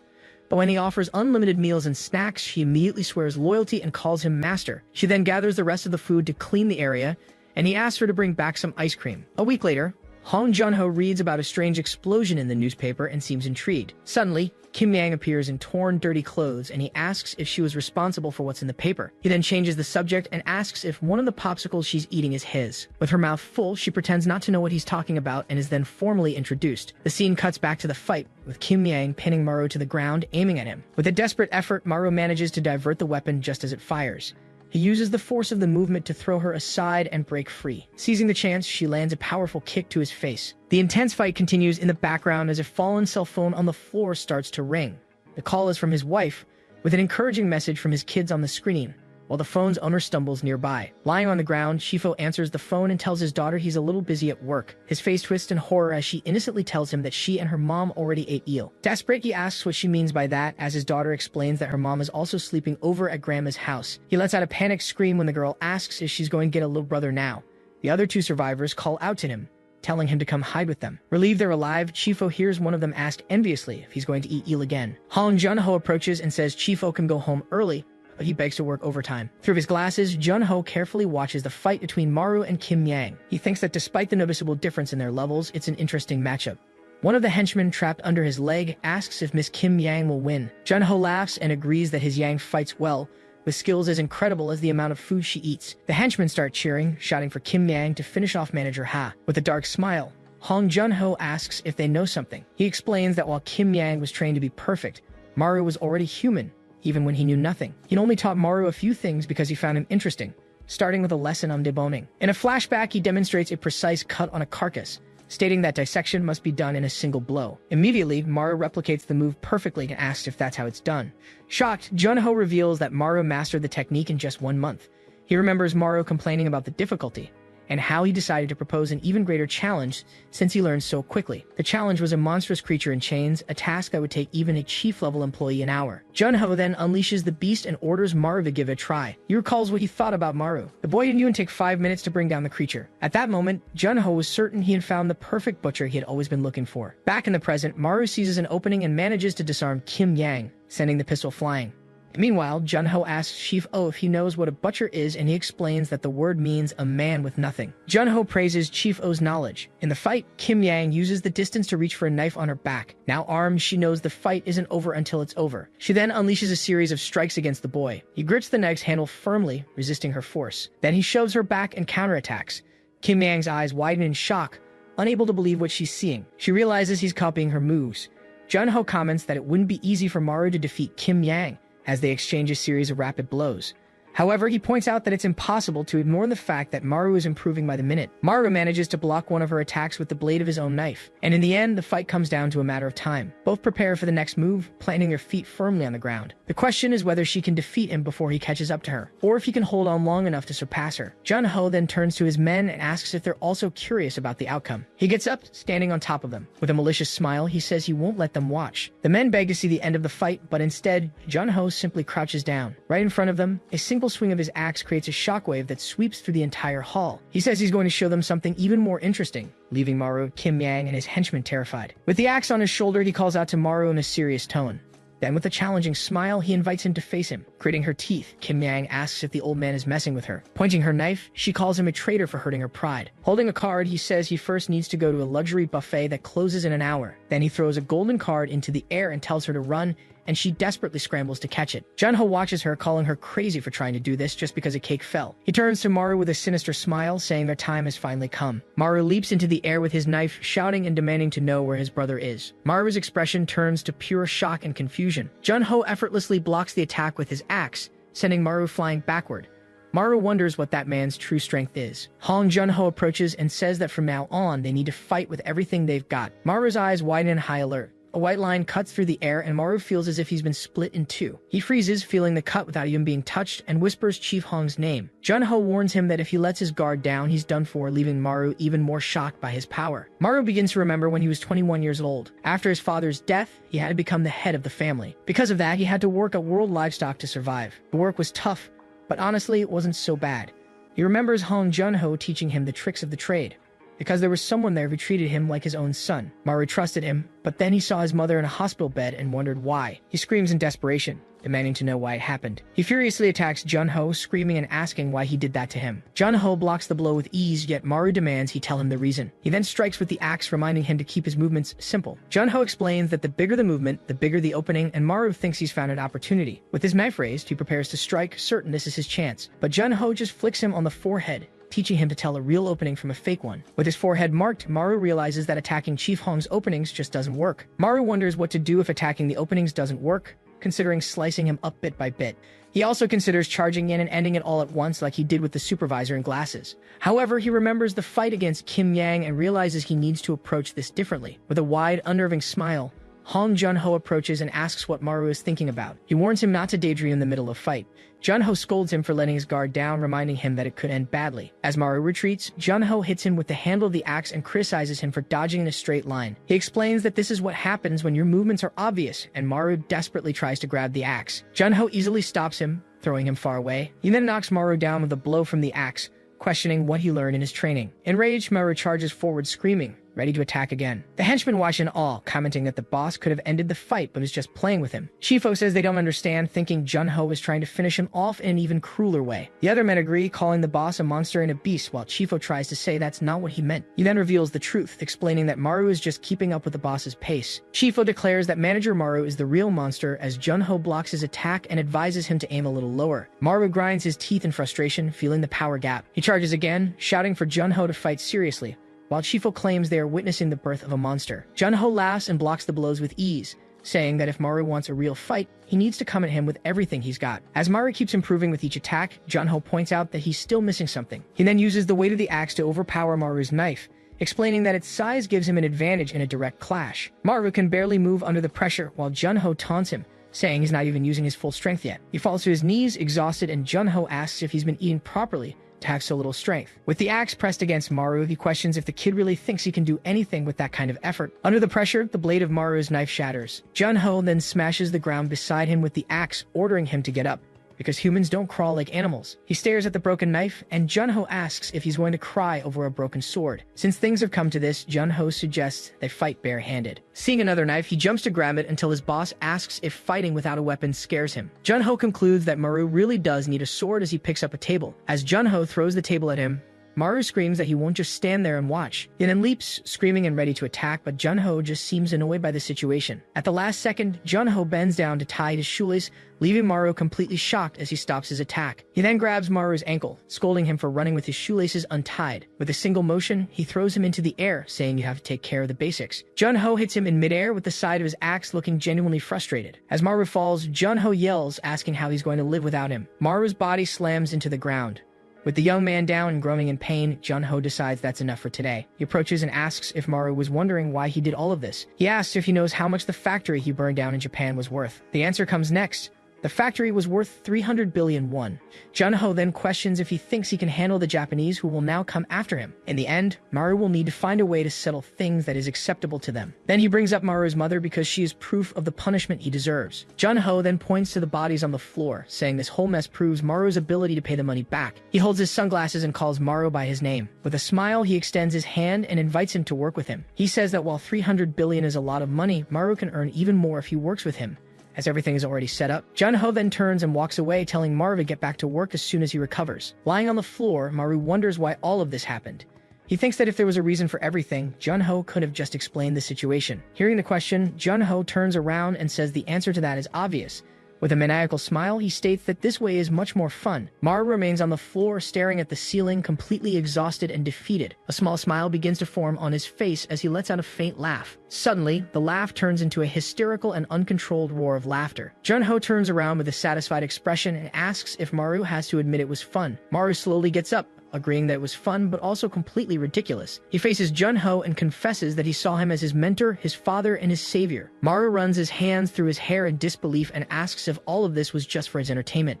But when he offers unlimited meals and snacks, she immediately swears loyalty and calls him master. She then gathers the rest of the food to clean the area, and he asks her to bring back some ice cream. A week later, Hong Jun-ho reads about a strange explosion in the newspaper and seems intrigued. Suddenly, Kim Yang appears in torn, dirty clothes, and he asks if she was responsible for what's in the paper. He then changes the subject and asks if one of the popsicles she's eating is his. With her mouth full, she pretends not to know what he's talking about and is then formally introduced. The scene cuts back to the fight, with Kim Yang pinning Maru to the ground, aiming at him. With a desperate effort, Maru manages to divert the weapon just as it fires. He uses the force of the movement to throw her aside and break free. Seizing the chance, she lands a powerful kick to his face. The intense fight continues in the background as a fallen cell phone on the floor starts to ring. The call is from his wife, with an encouraging message from his kids on the screen, while the phone's owner stumbles nearby. Lying on the ground, Shifo answers the phone and tells his daughter he's a little busy at work. His face twists in horror as she innocently tells him that she and her mom already ate eel. Desperate, he asks what she means by that, as his daughter explains that her mom is also sleeping over at Grandma's house. He lets out a panicked scream when the girl asks if she's going to get a little brother now. The other two survivors call out to him, telling him to come hide with them. Relieved they're alive, Chifo hears one of them ask enviously if he's going to eat eel again. Hong Jun-ho approaches and says Chifo can go home early, but he begs to work overtime. Through his glasses, Jun-ho carefully watches the fight between Maru and Kim Yang. He thinks that despite the noticeable difference in their levels, it's an interesting matchup. One of the henchmen trapped under his leg asks if Miss Kim Yang will win. Jun-ho laughs and agrees that his Yang fights well, with skills as incredible as the amount of food she eats. The henchmen start cheering, shouting for Kim Yang to finish off Manager Ha. With a dark smile, Hong Jun-ho asks if they know something. He explains that while Kim Yang was trained to be perfect, Maru was already human, even when he knew nothing. He'd only taught Maru a few things because he found him interesting, starting with a lesson on deboning. In a flashback, he demonstrates a precise cut on a carcass, stating that dissection must be done in a single blow. Immediately, Maru replicates the move perfectly and asks if that's how it's done. Shocked, Jun-ho reveals that Maru mastered the technique in just 1 month. He remembers Maru complaining about the difficulty, and how he decided to propose an even greater challenge since he learned so quickly. The challenge was a monstrous creature in chains, a task that would take even a chief-level employee an hour. Jun-ho then unleashes the beast and orders Maru to give it a try. He recalls what he thought about Maru. The boy didn't even take 5 minutes to bring down the creature. At that moment, Jun-ho was certain he had found the perfect butcher he had always been looking for. Back in the present, Maru seizes an opening and manages to disarm Kim Yang, sending the pistol flying. Meanwhile, Jun-ho asks Chief-O if he knows what a butcher is, and he explains that the word means a man with nothing. Jun-ho praises Chief-O's knowledge. In the fight, Kim Yang uses the distance to reach for a knife on her back. Now armed, she knows the fight isn't over until it's over. She then unleashes a series of strikes against the boy. He grips the knife's handle firmly, resisting her force. Then he shoves her back and counterattacks. Kim Yang's eyes widen in shock, unable to believe what she's seeing. She realizes he's copying her moves. Jun-ho comments that it wouldn't be easy for Maru to defeat Kim Yang, as they exchange a series of rapid blows. However, he points out that it's impossible to ignore the fact that Maru is improving by the minute. Maru manages to block one of her attacks with the blade of his own knife, and in the end, the fight comes down to a matter of time. Both prepare for the next move, planting their feet firmly on the ground. The question is whether she can defeat him before he catches up to her, or if he can hold on long enough to surpass her. Jun-ho then turns to his men and asks if they're also curious about the outcome. He gets up, standing on top of them. With a malicious smile, he says he won't let them watch. The men beg to see the end of the fight, but instead, Jun-ho simply crouches down. Right in front of them, a single swing of his axe creates a shockwave that sweeps through the entire hall. He says he's going to show them something even more interesting, leaving Maru, Kim Yang, and his henchmen terrified. With the axe on his shoulder, he calls out to Maru in a serious tone. Then, with a challenging smile, he invites him to face him. Gritting her teeth, Kim Yang asks if the old man is messing with her. Pointing her knife, she calls him a traitor for hurting her pride. Holding a card, he says he first needs to go to a luxury buffet that closes in an hour. Then he throws a golden card into the air and tells her to run, and she desperately scrambles to catch it. Jun-ho watches her, calling her crazy for trying to do this just because a cake fell. He turns to Maru with a sinister smile, saying their time has finally come. Maru leaps into the air with his knife, shouting and demanding to know where his brother is. Maru's expression turns to pure shock and confusion. Jun-ho effortlessly blocks the attack with his axe, sending Maru flying backward. Maru wonders what that man's true strength is. Hong Jun-ho approaches and says that from now on, they need to fight with everything they've got. Maru's eyes widen in high alert. A white line cuts through the air, and Maru feels as if he's been split in two. He freezes, feeling the cut without even being touched, and whispers Chief Hong's name. Jun-ho warns him that if he lets his guard down, he's done for, leaving Maru even more shocked by his power. Maru begins to remember when he was 21 years old. After his father's death, he had to become the head of the family. Because of that, he had to work at World Livestock to survive. The work was tough, but honestly, it wasn't so bad. He remembers Hong Jun-ho teaching him the tricks of the trade, because there was someone there who treated him like his own son. Maru trusted him, but then he saw his mother in a hospital bed and wondered why. He screams in desperation, demanding to know why it happened. He furiously attacks Junho, screaming and asking why he did that to him. Junho blocks the blow with ease, yet Maru demands he tell him the reason. He then strikes with the axe, reminding him to keep his movements simple. Junho explains that the bigger the movement, the bigger the opening, and Maru thinks he's found an opportunity. With his knife raised, he prepares to strike, certain this is his chance. But Junho just flicks him on the forehead, teaching him to tell a real opening from a fake one. With his forehead marked, Maru realizes that attacking Chief Hong's openings just doesn't work. Maru wonders what to do if attacking the openings doesn't work, considering slicing him up bit by bit. He also considers charging in and ending it all at once like he did with the supervisor in glasses. However, he remembers the fight against Kim Yang and realizes he needs to approach this differently. With a wide, unnerving smile, Hong Junho approaches and asks what Maru is thinking about. He warns him not to daydream in the middle of fight. Junho scolds him for letting his guard down, reminding him that it could end badly. As Maru retreats, Junho hits him with the handle of the axe and criticizes him for dodging in a straight line. He explains that this is what happens when your movements are obvious, and Maru desperately tries to grab the axe. Junho easily stops him, throwing him far away. He then knocks Maru down with a blow from the axe, questioning what he learned in his training. Enraged, Maru charges forward screaming, ready to attack again. The henchmen watch in awe, commenting that the boss could have ended the fight but was just playing with him. Shifo says they don't understand, thinking Junho was trying to finish him off in an even crueler way. The other men agree, calling the boss a monster and a beast, while Shifo tries to say that's not what he meant. He then reveals the truth, explaining that Maru is just keeping up with the boss's pace. Shifo declares that Manager Maru is the real monster as Junho blocks his attack and advises him to aim a little lower. Maru grinds his teeth in frustration, feeling the power gap. He charges again, shouting for Junho to fight seriously, while Shifo claims they are witnessing the birth of a monster. Junho laughs and blocks the blows with ease, saying that if Maru wants a real fight, he needs to come at him with everything he's got. As Maru keeps improving with each attack, Junho points out that he's still missing something. He then uses the weight of the axe to overpower Maru's knife, explaining that its size gives him an advantage in a direct clash. Maru can barely move under the pressure, while Junho taunts him, saying he's not even using his full strength yet. He falls to his knees, exhausted, and Junho asks if he's been eating properly to have so little strength. With the axe pressed against Maru, he questions if the kid really thinks he can do anything with that kind of effort. Under the pressure, the blade of Maru's knife shatters. Junho then smashes the ground beside him with the axe, ordering him to get up, because humans don't crawl like animals. He stares at the broken knife, and Junho asks if he's going to cry over a broken sword. Since things have come to this, Junho suggests they fight barehanded. Seeing another knife, he jumps to grab it until his boss asks if fighting without a weapon scares him. Junho concludes that Maru really does need a sword as he picks up a table. As Junho throws the table at him, Maru screams that he won't just stand there and watch. He then leaps, screaming and ready to attack, but Junho just seems annoyed by the situation. At the last second, Junho bends down to tie his shoelace, leaving Maru completely shocked as he stops his attack. He then grabs Maru's ankle, scolding him for running with his shoelaces untied. With a single motion, he throws him into the air, saying you have to take care of the basics. Junho hits him in midair with the side of his axe, looking genuinely frustrated. As Maru falls, Junho yells, asking how he's going to live without him. Maru's body slams into the ground. With the young man down and groaning in pain, Junho decides that's enough for today. He approaches and asks if Maru was wondering why he did all of this. He asks if he knows how much the factory he burned down in Japan was worth. The answer comes next. The factory was worth 300 billion won. Junho then questions if he thinks he can handle the Japanese who will now come after him. In the end, Maru will need to find a way to settle things that is acceptable to them. Then he brings up Maru's mother because she is proof of the punishment he deserves. Junho then points to the bodies on the floor, saying this whole mess proves Maru's ability to pay the money back. He holds his sunglasses and calls Maru by his name. With a smile, he extends his hand and invites him to work with him. He says that while 300 billion is a lot of money, Maru can earn even more if he works with him, as everything is already set up. Junho then turns and walks away, telling Maru to get back to work as soon as he recovers. Lying on the floor, Maru wonders why all of this happened. He thinks that if there was a reason for everything, Junho could have just explained the situation. Hearing the question, Junho turns around and says the answer to that is obvious. With a maniacal smile, he states that this way is much more fun. Maru remains on the floor, staring at the ceiling, completely exhausted and defeated. A small smile begins to form on his face as he lets out a faint laugh. Suddenly, the laugh turns into a hysterical and uncontrolled roar of laughter. Junho turns around with a satisfied expression and asks if Maru has to admit it was fun. Maru slowly gets up, agreeing that it was fun but also completely ridiculous. He faces Junho and confesses that he saw him as his mentor, his father, and his savior. Maru runs his hands through his hair in disbelief and asks if all of this was just for his entertainment.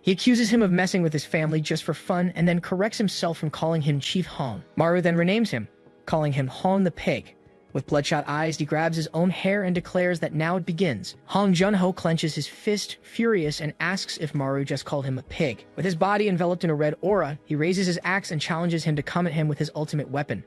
He accuses him of messing with his family just for fun and then corrects himself from calling him Chief Hong. Maru then renames him, calling him Hong the Pig. With bloodshot eyes, he grabs his own hair and declares that now it begins. Hong Junho clenches his fist, furious, and asks if Maru just called him a pig. With his body enveloped in a red aura, he raises his axe and challenges him to come at him with his ultimate weapon.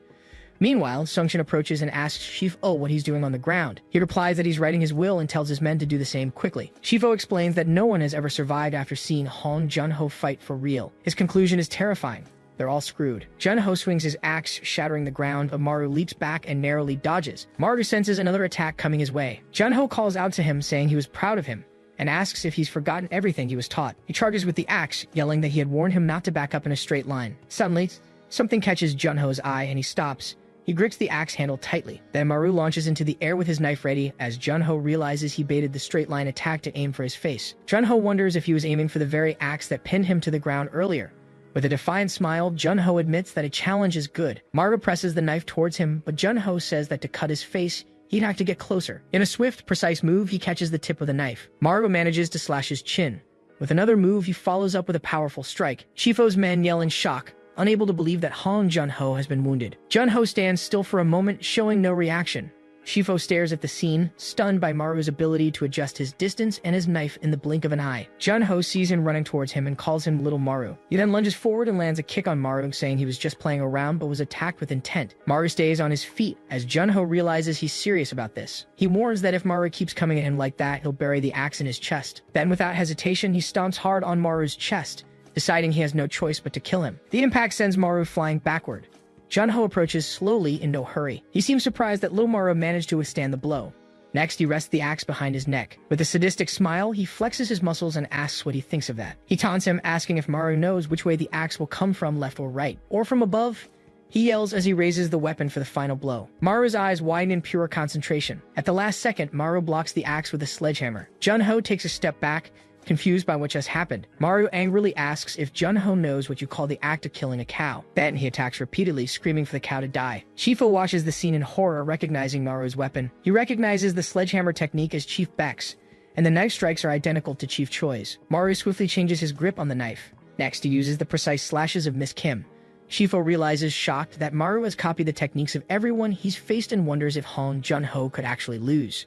Meanwhile, Sungshin approaches and asks Shifo what he's doing on the ground. He replies that he's writing his will and tells his men to do the same quickly. Shifo explains that no one has ever survived after seeing Hong Junho fight for real. His conclusion is terrifying. They're all screwed. Junho swings his axe, shattering the ground, but Maru leaps back and narrowly dodges. Maru senses another attack coming his way. Junho calls out to him, saying he was proud of him, and asks if he's forgotten everything he was taught. He charges with the axe, yelling that he had warned him not to back up in a straight line. Suddenly, something catches Junho's eye and he stops. He grips the axe handle tightly. Then Maru launches into the air with his knife ready as Junho realizes he baited the straight line attack to aim for his face. Junho wonders if he was aiming for the very axe that pinned him to the ground earlier. With a defiant smile, Junho admits that a challenge is good. Maru presses the knife towards him, but Junho says that to cut his face, he'd have to get closer. In a swift, precise move, he catches the tip of the knife. Maru manages to slash his chin. With another move, he follows up with a powerful strike. Shifo's men yell in shock, unable to believe that Hong Junho has been wounded. Junho stands still for a moment, showing no reaction. Shifo stares at the scene, stunned by Maru's ability to adjust his distance and his knife in the blink of an eye. Junho sees him running towards him and calls him Little Maru. He then lunges forward and lands a kick on Maru, saying he was just playing around but was attacked with intent. Maru stays on his feet as Junho realizes he's serious about this. He warns that if Maru keeps coming at him like that, he'll bury the axe in his chest. Then, without hesitation, he stomps hard on Maru's chest, deciding he has no choice but to kill him. The impact sends Maru flying backward. Junho approaches slowly in no hurry. He seems surprised that Little Maru managed to withstand the blow. Next, he rests the axe behind his neck. With a sadistic smile, he flexes his muscles and asks what he thinks of that. He taunts him, asking if Maru knows which way the axe will come from, left or right, or from above. He yells as he raises the weapon for the final blow. Maru's eyes widen in pure concentration. At the last second, Maru blocks the axe with a sledgehammer. Junho takes a step back, confused by what just happened. Maru angrily asks if Junho knows what you call the act of killing a cow. Then he attacks repeatedly, screaming for the cow to die. Shifo watches the scene in horror, recognizing Maru's weapon. He recognizes the sledgehammer technique as Chief Beck's, and the knife strikes are identical to Chief Choi's. Maru swiftly changes his grip on the knife. Next, he uses the precise slashes of Miss Kim. Shifo realizes, shocked, that Maru has copied the techniques of everyone he's faced and wonders if Hong Junho could actually lose.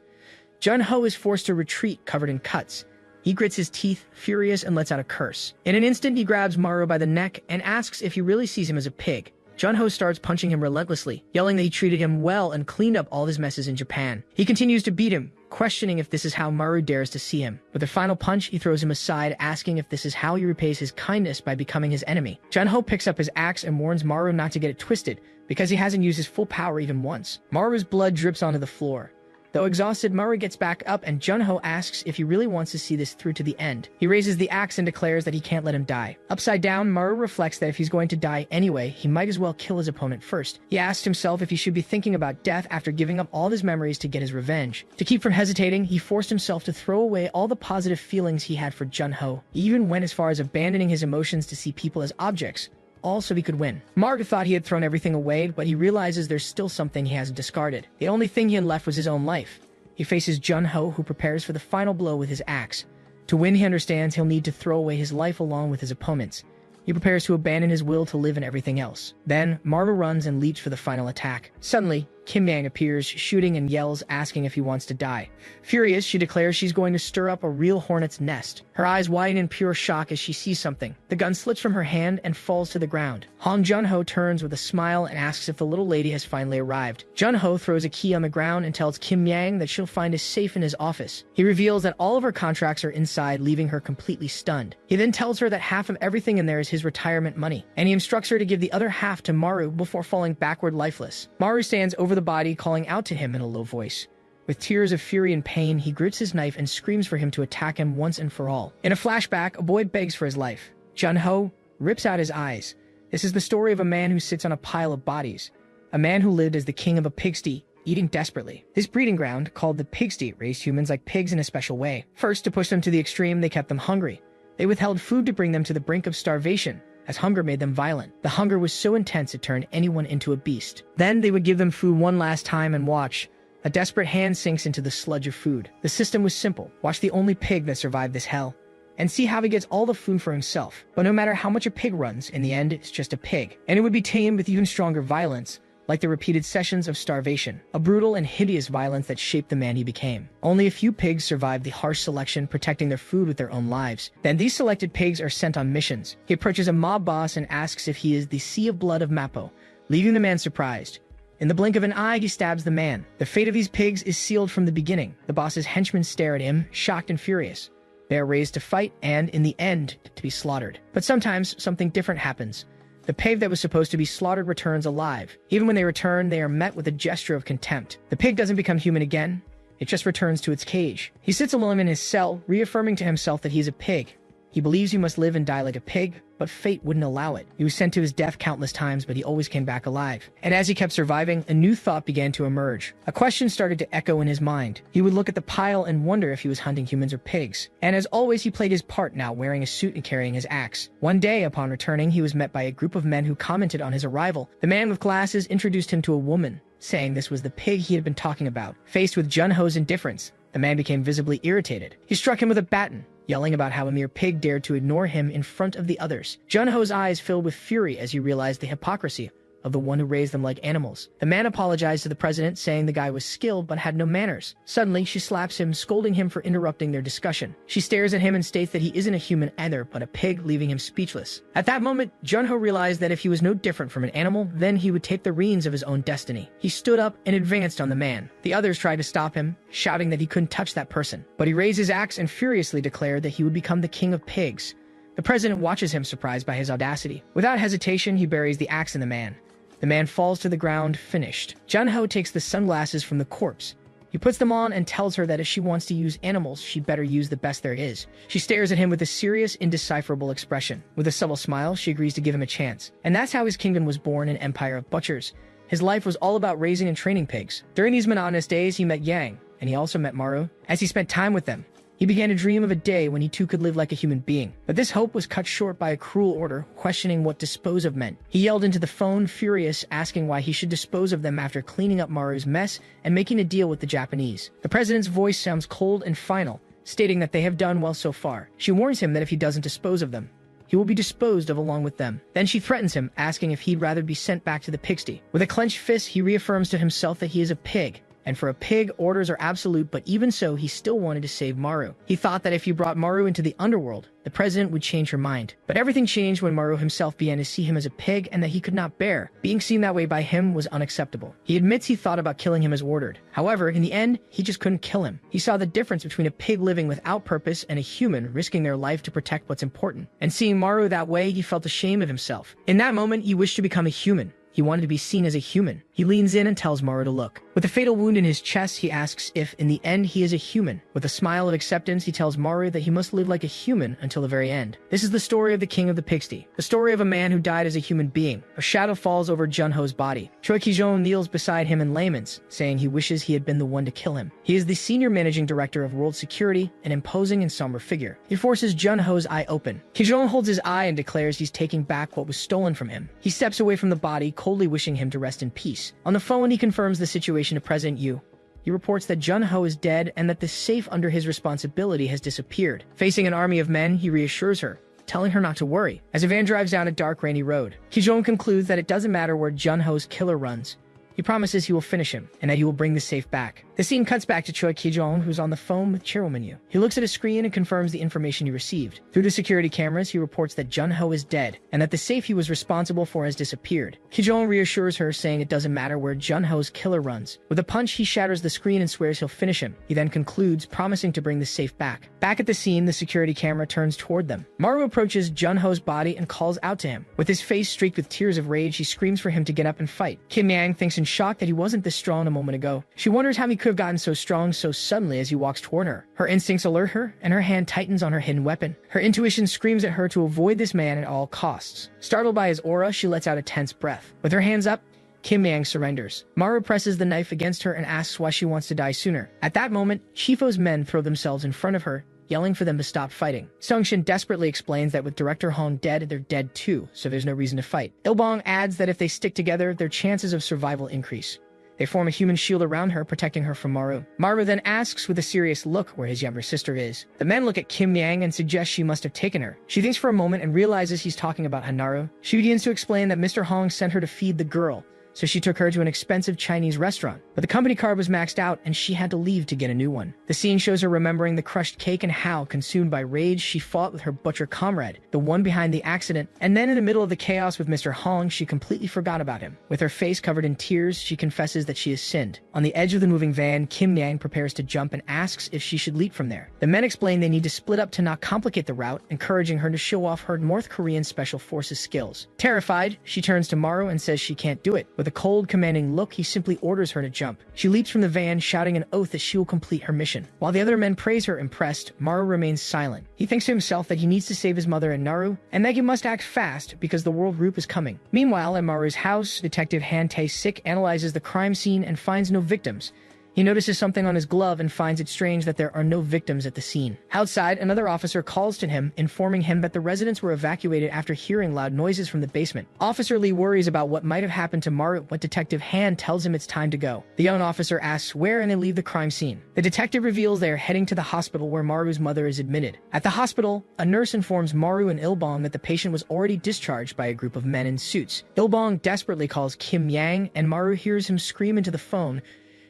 Junho is forced to retreat, covered in cuts. He grits his teeth, furious, and lets out a curse. In an instant, he grabs Maru by the neck and asks if he really sees him as a pig. Junho starts punching him relentlessly, yelling that he treated him well and cleaned up all his messes in Japan. He continues to beat him, questioning if this is how Maru dares to see him. With a final punch, he throws him aside, asking if this is how he repays his kindness by becoming his enemy. Junho picks up his axe and warns Maru not to get it twisted, because he hasn't used his full power even once. Maru's blood drips onto the floor. Though exhausted, Maru gets back up and Junho asks if he really wants to see this through to the end. He raises the axe and declares that he can't let him die. Upside down, Maru reflects that if he's going to die anyway, he might as well kill his opponent first. He asks himself if he should be thinking about death after giving up all his memories to get his revenge. To keep from hesitating, he forced himself to throw away all the positive feelings he had for Junho. He even went as far as abandoning his emotions to see people as objects, all so he could win. Maru thought he had thrown everything away, but he realizes there's still something he hasn't discarded. The only thing he had left was his own life. He faces Junho, who prepares for the final blow with his axe. To win, he understands he'll need to throw away his life along with his opponents. He prepares to abandon his will to live and everything else. Then, Maru runs and leaps for the final attack. Suddenly, Kim Yang appears, shooting and yells, asking if he wants to die. Furious, she declares she's going to stir up a real hornet's nest. Her eyes widen in pure shock as she sees something. The gun slips from her hand and falls to the ground. Hong Junho turns with a smile and asks if the little lady has finally arrived. Junho throws a key on the ground and tells Kim Yang that she'll find a safe in his office. He reveals that all of her contracts are inside, leaving her completely stunned. He then tells her that half of everything in there is his retirement money, and he instructs her to give the other half to Maru before falling backward lifeless. Maru stands over the body, calling out to him in a low voice. With tears of fury and pain, he grits his knife and screams for him to attack him once and for all. In a flashback, a boy begs for his life. Junho rips out his eyes. This is the story of a man who sits on a pile of bodies. A man who lived as the king of a pigsty, eating desperately. This breeding ground, called the pigsty, raised humans like pigs in a special way. First, to push them to the extreme, they kept them hungry. They withheld food to bring them to the brink of starvation, as hunger made them violent. The hunger was so intense it turned anyone into a beast. Then they would give them food one last time and watch. A desperate hand sinks into the sludge of food. The system was simple. Watch the only pig that survived this hell, and see how he gets all the food for himself. But no matter how much a pig runs, in the end, it's just a pig. And it would be tamed with even stronger violence, like the repeated sessions of starvation, a brutal and hideous violence that shaped the man he became. Only a few pigs survived the harsh selection, protecting their food with their own lives. Then these selected pigs are sent on missions. He approaches a mob boss and asks if he is the Sea of Blood of Mappo, leaving the man surprised. In the blink of an eye, he stabs the man. The fate of these pigs is sealed from the beginning. The boss's henchmen stare at him, shocked and furious. They are raised to fight and, in the end, to be slaughtered. But sometimes something different happens. The pig that was supposed to be slaughtered returns alive. Even when they return, they are met with a gesture of contempt. The pig doesn't become human again. It just returns to its cage. He sits alone in his cell, reaffirming to himself that he's a pig. He believes he must live and die like a pig, but fate wouldn't allow it. He was sent to his death countless times, but he always came back alive. And as he kept surviving, a new thought began to emerge. A question started to echo in his mind. He would look at the pile and wonder if he was hunting humans or pigs. And as always, he played his part now, wearing a suit and carrying his axe. One day, upon returning, he was met by a group of men who commented on his arrival. The man with glasses introduced him to a woman, saying this was the pig he had been talking about. Faced with Junho's indifference, the man became visibly irritated. He struck him with a baton, yelling about how a mere pig dared to ignore him in front of the others. Junho's eyes filled with fury as he realized the hypocrisy of the one who raised them like animals. The man apologized to the president, saying the guy was skilled but had no manners. Suddenly, she slaps him, scolding him for interrupting their discussion. She stares at him and states that he isn't a human either, but a pig, leaving him speechless. At that moment, Junho realized that if he was no different from an animal, then he would take the reins of his own destiny. He stood up and advanced on the man. The others tried to stop him, shouting that he couldn't touch that person. But he raised his axe and furiously declared that he would become the king of pigs. The president watches him, surprised by his audacity. Without hesitation, he buries the axe in the man. The man falls to the ground, finished. Junho takes the sunglasses from the corpse. He puts them on and tells her that if she wants to use animals, she'd better use the best there is. She stares at him with a serious, indecipherable expression. With a subtle smile, she agrees to give him a chance. And that's how his kingdom was born, an empire of butchers. His life was all about raising and training pigs. During these monotonous days, he met Yang, and he also met Maru. As he spent time with them, he began to dream of a day when he too could live like a human being. But this hope was cut short by a cruel order, questioning what dispose of meant. He yelled into the phone, furious, asking why he should dispose of them after cleaning up Maru's mess and making a deal with the Japanese. The president's voice sounds cold and final, stating that they have done well so far. She warns him that if he doesn't dispose of them, he will be disposed of along with them. Then she threatens him, asking if he'd rather be sent back to the pigsty. With a clenched fist, he reaffirms to himself that he is a pig. And for a pig, orders are absolute, but even so, he still wanted to save Maru. He thought that if he brought Maru into the underworld, the president would change her mind. But everything changed when Maru himself began to see him as a pig and that he could not bear. Being seen that way by him was unacceptable. He admits he thought about killing him as ordered. However, in the end, he just couldn't kill him. He saw the difference between a pig living without purpose and a human risking their life to protect what's important. And seeing Maru that way, he felt ashamed of himself. In that moment, he wished to become a human. He wanted to be seen as a human. He leans in and tells Maru to look. With a fatal wound in his chest, he asks if, in the end, he is a human. With a smile of acceptance, he tells Maru that he must live like a human until the very end. This is the story of the king of the pigsty. The story of a man who died as a human being. A shadow falls over Junho's body. Choi Ki-jong kneels beside him in laments, saying he wishes he had been the one to kill him. He is the senior managing director of world security, an imposing and somber figure. He forces Junho's eye open. Ki-jong holds his eye and declares he's taking back what was stolen from him. He steps away from the body, coldly wishing him to rest in peace. On the phone, he confirms the situation to President Yu. He reports that Junho is dead and that the safe under his responsibility has disappeared. Facing an army of men, he reassures her, telling her not to worry. As a van drives down a dark, rainy road, Ki-jong concludes that it doesn't matter where Junho's killer runs. He promises he will finish him, and that he will bring the safe back. The scene cuts back to Choi Ki-jong, who's on the phone with Chairwoman Yu. He looks at a screen and confirms the information he received. Through the security cameras, he reports that Junho is dead, and that the safe he was responsible for has disappeared. Ki-jong reassures her, saying it doesn't matter where Junho's killer runs. With a punch, he shatters the screen and swears he'll finish him. He then concludes, promising to bring the safe back. Back at the scene, the security camera turns toward them. Maru approaches Junho's body and calls out to him. With his face streaked with tears of rage, he screams for him to get up and fight. Kim Yang thinks in shock that he wasn't this strong a moment ago. She wonders how he could have gotten so strong so suddenly as he walks toward her. Her instincts alert her, and her hand tightens on her hidden weapon. Her intuition screams at her to avoid this man at all costs. Startled by his aura, she lets out a tense breath. With her hands up, Kim Yang surrenders. Maru presses the knife against her and asks why she wants to die sooner. At that moment, Shifo's men throw themselves in front of her, yelling for them to stop fighting. Sung-shin desperately explains that with Director Hong dead, they're dead too, so there's no reason to fight. Il-bong adds that if they stick together, their chances of survival increase. They form a human shield around her, protecting her from Maru. Maru then asks with a serious look where his younger sister is. The men look at Kim Yang and suggest she must have taken her. She thinks for a moment and realizes he's talking about Hanaru. She begins to explain that Mr. Hong sent her to feed the girl, so she took her to an expensive Chinese restaurant. But the company card was maxed out and she had to leave to get a new one. The scene shows her remembering the crushed cake and how, consumed by rage, she fought with her butcher comrade, the one behind the accident, and then in the middle of the chaos with Mr. Hong, she completely forgot about him. With her face covered in tears, she confesses that she has sinned. On the edge of the moving van, Kim Yang prepares to jump and asks if she should leap from there. The men explain they need to split up to not complicate the route, encouraging her to show off her North Korean Special Forces skills. Terrified, she turns to Maru and says she can't do it. With a cold, commanding look, he simply orders her to jump. She leaps from the van, shouting an oath that she will complete her mission. While the other men praise her impressed, Maru remains silent. He thinks to himself that he needs to save his mother and Naru, and that he must act fast because the world group is coming. Meanwhile, at Maru's house, Detective Han Tae-sik analyzes the crime scene and finds no victims. He notices something on his glove and finds it strange that there are no victims at the scene. Outside, another officer calls to him, informing him that the residents were evacuated after hearing loud noises from the basement. Officer Lee worries about what might have happened to Maru, but Detective Han tells him it's time to go. The young officer asks where, and they leave the crime scene. The detective reveals they are heading to the hospital where Maru's mother is admitted. At the hospital, a nurse informs Maru and Ilbong that the patient was already discharged by a group of men in suits. Ilbong desperately calls Kim Yang, and Maru hears him scream into the phone,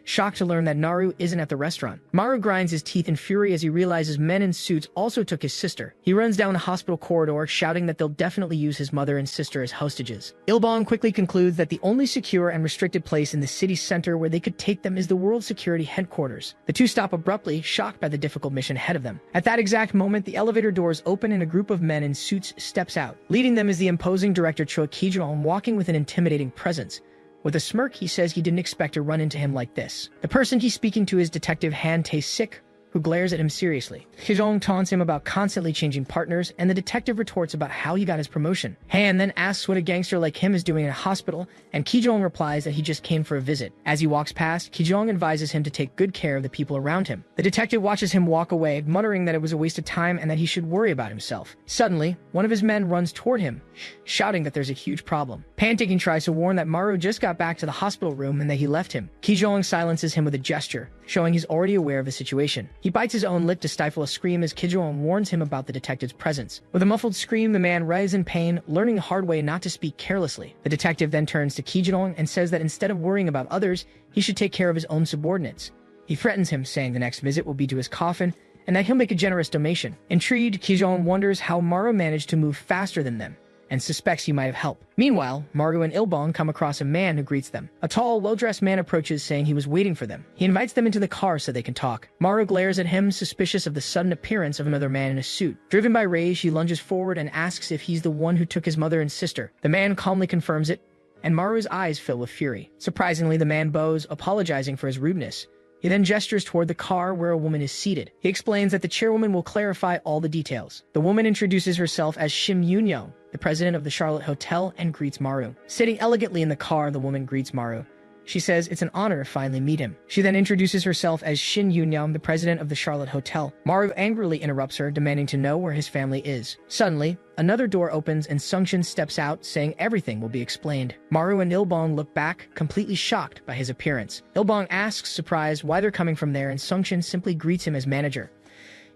shocked to learn that Naru isn't at the restaurant. Maru grinds his teeth in fury as he realizes men in suits also took his sister. He runs down the hospital corridor, shouting that they'll definitely use his mother and sister as hostages. Ilbong quickly concludes that the only secure and restricted place in the city center where they could take them is the World Security Headquarters. The two stop abruptly, shocked by the difficult mission ahead of them. At that exact moment, the elevator doors open and a group of men in suits steps out. Leading them is the imposing director Choi Ki-jong, walking with an intimidating presence. With a smirk, he says he didn't expect to run into him like this. The person he's speaking to is Detective Han Tae-sik, who glares at him seriously. Ki-jong taunts him about constantly changing partners, and the detective retorts about how he got his promotion. Han then asks what a gangster like him is doing in a hospital, and Ki-jong replies that he just came for a visit. As he walks past, Ki-jong advises him to take good care of the people around him. The detective watches him walk away, muttering that it was a waste of time and that he should worry about himself. Suddenly, one of his men runs toward him, shouting that there's a huge problem. Panicking tries to warn that Maru just got back to the hospital room and that he left him. Ki-jong silences him with a gesture, showing he's already aware of the situation. He bites his own lip to stifle a scream as Ki-jong warns him about the detective's presence. With a muffled scream, the man writhes in pain, learning the hard way not to speak carelessly. The detective then turns to Ki-jong and says that instead of worrying about others, he should take care of his own subordinates. He threatens him, saying the next visit will be to his coffin, and that he'll make a generous donation. Intrigued, Ki-jong wonders how Maru managed to move faster than them, and suspects he might have helped. Meanwhile, Maru and Ilbong come across a man who greets them. A tall, well-dressed man approaches, saying he was waiting for them. He invites them into the car so they can talk. Maru glares at him, suspicious of the sudden appearance of another man in a suit. Driven by rage, he lunges forward and asks if he's the one who took his mother and sister. The man calmly confirms it, and Maru's eyes fill with fury. Surprisingly, the man bows, apologizing for his rudeness. He then gestures toward the car where a woman is seated. He explains that the chairwoman will clarify all the details. The woman introduces herself as Shim Yoon-young, the president of the Charlotte Hotel, and greets Maru. Sitting elegantly in the car, the woman greets Maru. She says it's an honor to finally meet him. She then introduces herself as Shin Yoon-young, the president of the Charlotte Hotel. Maru angrily interrupts her, demanding to know where his family is. Suddenly, another door opens and Sung-shin steps out, saying everything will be explained. Maru and Ilbong look back, completely shocked by his appearance. Ilbong asks, surprised, why they're coming from there, and Sung-shin simply greets him as manager.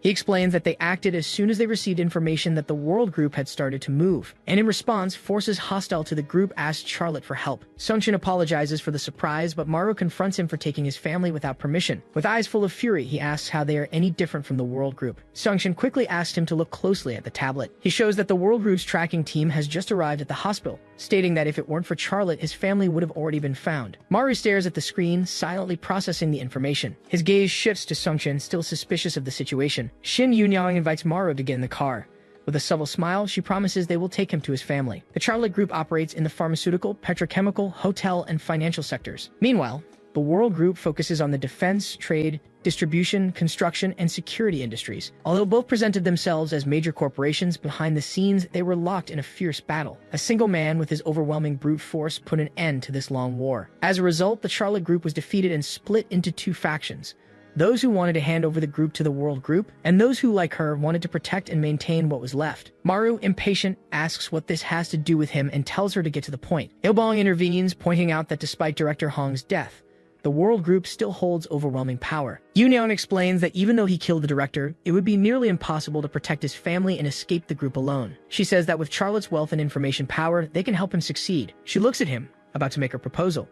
He explains that they acted as soon as they received information that the World Group had started to move, and in response, forces hostile to the group asked Charlotte for help. Sung-shin apologizes for the surprise, but Maru confronts him for taking his family without permission. With eyes full of fury, he asks how they are any different from the World Group. Sung-shin quickly asks him to look closely at the tablet. He shows that the World Group's tracking team has just arrived at the hospital, stating that if it weren't for Charlotte, his family would have already been found. Maru stares at the screen, silently processing the information. His gaze shifts to Sung-shin, still suspicious of the situation. Shin Yoon-young invites Maru to get in the car. With a subtle smile, she promises they will take him to his family. The Charlotte Group operates in the pharmaceutical, petrochemical, hotel, and financial sectors. Meanwhile, the World Group focuses on the defense, trade, distribution, construction, and security industries. Although both presented themselves as major corporations, behind the scenes, they were locked in a fierce battle. A single man with his overwhelming brute force put an end to this long war. As a result, the Charlotte Group was defeated and split into two factions. Those who wanted to hand over the group to the World Group, and those who, like her, wanted to protect and maintain what was left. Maru, impatient, asks what this has to do with him and tells her to get to the point. Ilbong intervenes, pointing out that despite Director Hong's death, the World Group still holds overwhelming power. Yoon-young explains that even though he killed the director, it would be nearly impossible to protect his family and escape the group alone. She says that with Charlotte's wealth and information power, they can help him succeed. She looks at him, about to make a proposal.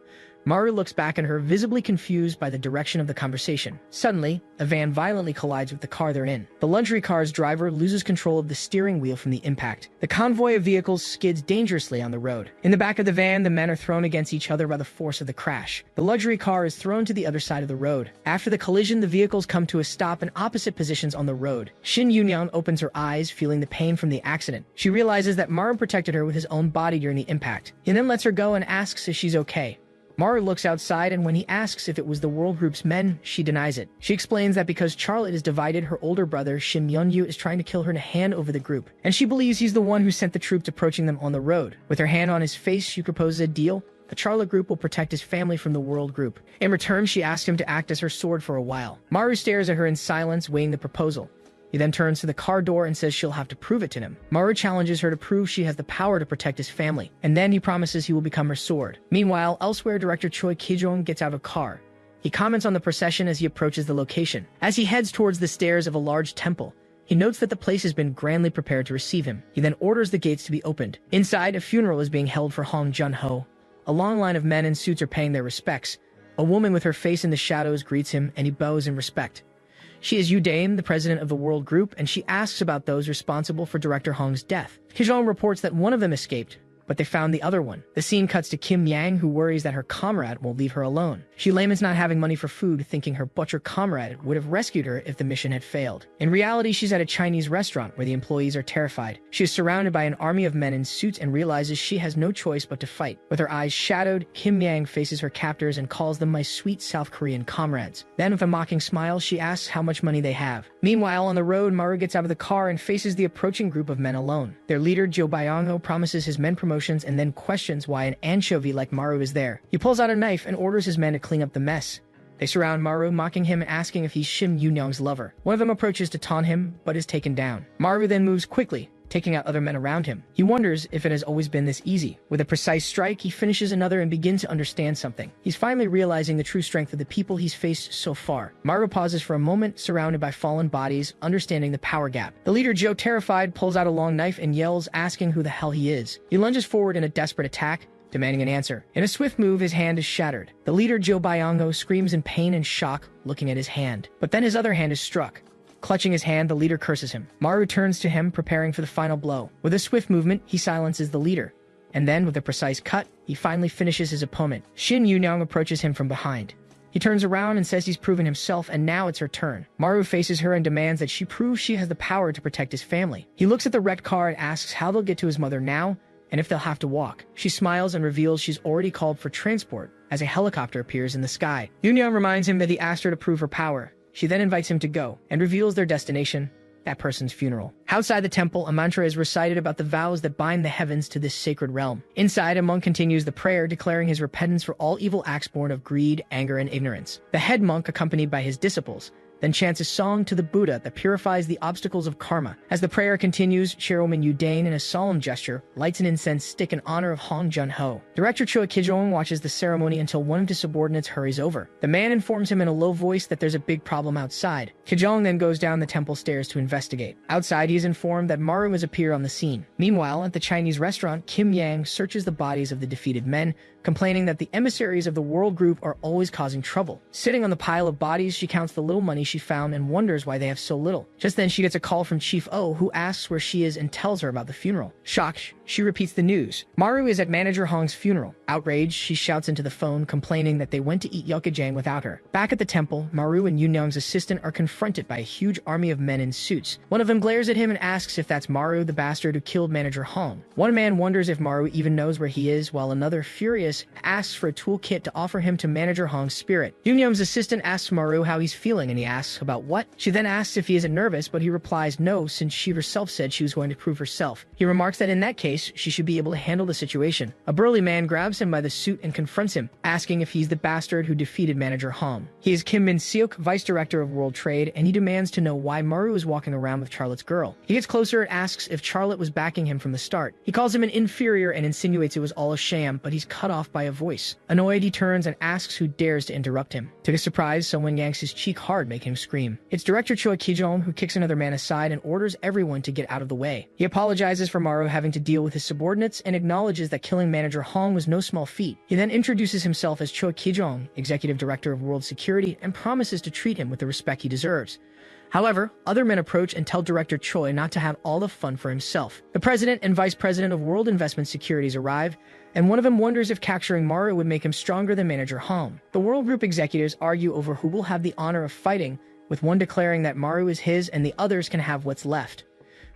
Maru looks back at her, visibly confused by the direction of the conversation. Suddenly, a van violently collides with the car they're in. The luxury car's driver loses control of the steering wheel from the impact. The convoy of vehicles skids dangerously on the road. In the back of the van, the men are thrown against each other by the force of the crash. The luxury car is thrown to the other side of the road. After the collision, the vehicles come to a stop in opposite positions on the road. Shin Yunyang opens her eyes, feeling the pain from the accident. She realizes that Maru protected her with his own body during the impact. He then lets her go and asks if she's okay. Maru looks outside, and when he asks if it was the World Group's men, she denies it. She explains that because Charlotte is divided, her older brother, Shim Yeonyu, is trying to kill her to hand over the group, and she believes he's the one who sent the troops approaching them on the road. With her hand on his face, she proposes a deal. The Charlotte group will protect his family from the World Group. In return, she asks him to act as her sword for a while. Maru stares at her in silence, weighing the proposal. He then turns to the car door and says she'll have to prove it to him. Maru challenges her to prove she has the power to protect his family, and then he promises he will become her sword. Meanwhile, elsewhere, director Choi Ki-jong gets out of a car. He comments on the procession as he approaches the location. As he heads towards the stairs of a large temple, he notes that the place has been grandly prepared to receive him. He then orders the gates to be opened. Inside, a funeral is being held for Hong Jun-ho. A long line of men in suits are paying their respects. A woman with her face in the shadows greets him, and he bows in respect. She is Yu Dame, the president of the World Group, and she asks about those responsible for Director Hong's death. Kijong reports that one of them escaped, but they found the other one. The scene cuts to Kim Yang, who worries that her comrade won't leave her alone. She laments not having money for food, thinking her butcher comrade would have rescued her if the mission had failed. In reality, she's at a Chinese restaurant where the employees are terrified. She is surrounded by an army of men in suits and realizes she has no choice but to fight. With her eyes shadowed, Kim Yang faces her captors and calls them my sweet South Korean comrades. Then, with a mocking smile, she asks how much money they have. Meanwhile, on the road, Maru gets out of the car and faces the approaching group of men alone. Their leader, Jo Byung-ho, promises his men promotions and then questions why an anchovy like Maru is there. He pulls out a knife and orders his men to clean up the mess. They surround Maru, mocking him and asking if he's Shim Yunyang's lover. One of them approaches to taunt him, but is taken down. Maru then moves quickly, taking out other men around him. He wonders if it has always been this easy. With a precise strike, he finishes another and begins to understand something. He's finally realizing the true strength of the people he's faced so far. Maru pauses for a moment, surrounded by fallen bodies, understanding the power gap. The leader, Joe, terrified, pulls out a long knife and yells, asking who the hell he is. He lunges forward in a desperate attack, demanding an answer. In a swift move, his hand is shattered. The leader, Jo Byung-ho, screams in pain and shock, looking at his hand. But then his other hand is struck. Clutching his hand, the leader curses him. Maru turns to him, preparing for the final blow. With a swift movement, he silences the leader. And then, with a precise cut, he finally finishes his opponent. Shin Yunyang approaches him from behind. He turns around and says he's proven himself, and now it's her turn. Maru faces her and demands that she prove she has the power to protect his family. He looks at the wrecked car and asks how they'll get to his mother now, and if they'll have to walk. She smiles and reveals she's already called for transport as a helicopter appears in the sky. Yunyang reminds him that he asked her to prove her power. She then invites him to go and reveals their destination, that person's funeral. Outside the temple, a mantra is recited about the vows that bind the heavens to this sacred realm. Inside, a monk continues the prayer, declaring his repentance for all evil acts born of greed, anger, and ignorance. The head monk, accompanied by his disciples, then chants a song to the Buddha that purifies the obstacles of karma. As the prayer continues, Chairwoman Yu Dane, in a solemn gesture, lights an incense stick in honor of Hong Jun-ho. Director Choi Ki-jong watches the ceremony until one of his subordinates hurries over. The man informs him in a low voice that there's a big problem outside. Ki-jong then goes down the temple stairs to investigate. Outside, he is informed that Maru has appeared on the scene. Meanwhile, at the Chinese restaurant, Kim Yang searches the bodies of the defeated men, complaining that the emissaries of the World Group are always causing trouble. Sitting on the pile of bodies, she counts the little money she found and wonders why they have so little. Just then, she gets a call from Chief O, who asks where she is and tells her about the funeral. Shocked, she repeats the news. Maru is at Manager Hong's funeral. Outraged, she shouts into the phone, complaining that they went to eat yukajang without her. Back at the temple, Maru and Yunyang's assistant are confronted by a huge army of men in suits. One of them glares at him and asks if that's Maru, the bastard who killed Manager Hong. One man wonders if Maru even knows where he is, while another, furious, asks for a toolkit to offer him to Manager Hong's spirit. Yunyang's assistant asks Maru how he's feeling, and he asks about what? She then asks if he isn't nervous, but he replies no, since she herself said she was going to prove herself. He remarks that in that case, she should be able to handle the situation. A burly man grabs him by the suit and confronts him, asking if he's the bastard who defeated Manager Hong. He is Kim Min-seok, vice director of World Trade, and he demands to know why Maru is walking around with Charlotte's girl. He gets closer and asks if Charlotte was backing him from the start. He calls him an inferior and insinuates it was all a sham, but he's cut off by a voice. Annoyed, he turns and asks who dares to interrupt him. To his surprise, someone yanks his cheek hard, making him scream. It's Director Choi Ki-jong, who kicks another man aside and orders everyone to get out of the way. He apologizes for Maru having to deal with with his subordinates and acknowledges that killing manager Hong was no small feat. He then introduces himself as Choi Ki-jong, executive director of World Security, and promises to treat him with the respect he deserves. However, other men approach and tell Director Choi not to have all the fun for himself. The president and vice president of World Investment Securities arrive, and one of them wonders if capturing Maru would make him stronger than manager Hong. The World Group executives argue over who will have the honor of fighting, with one declaring that Maru is his and the others can have what's left.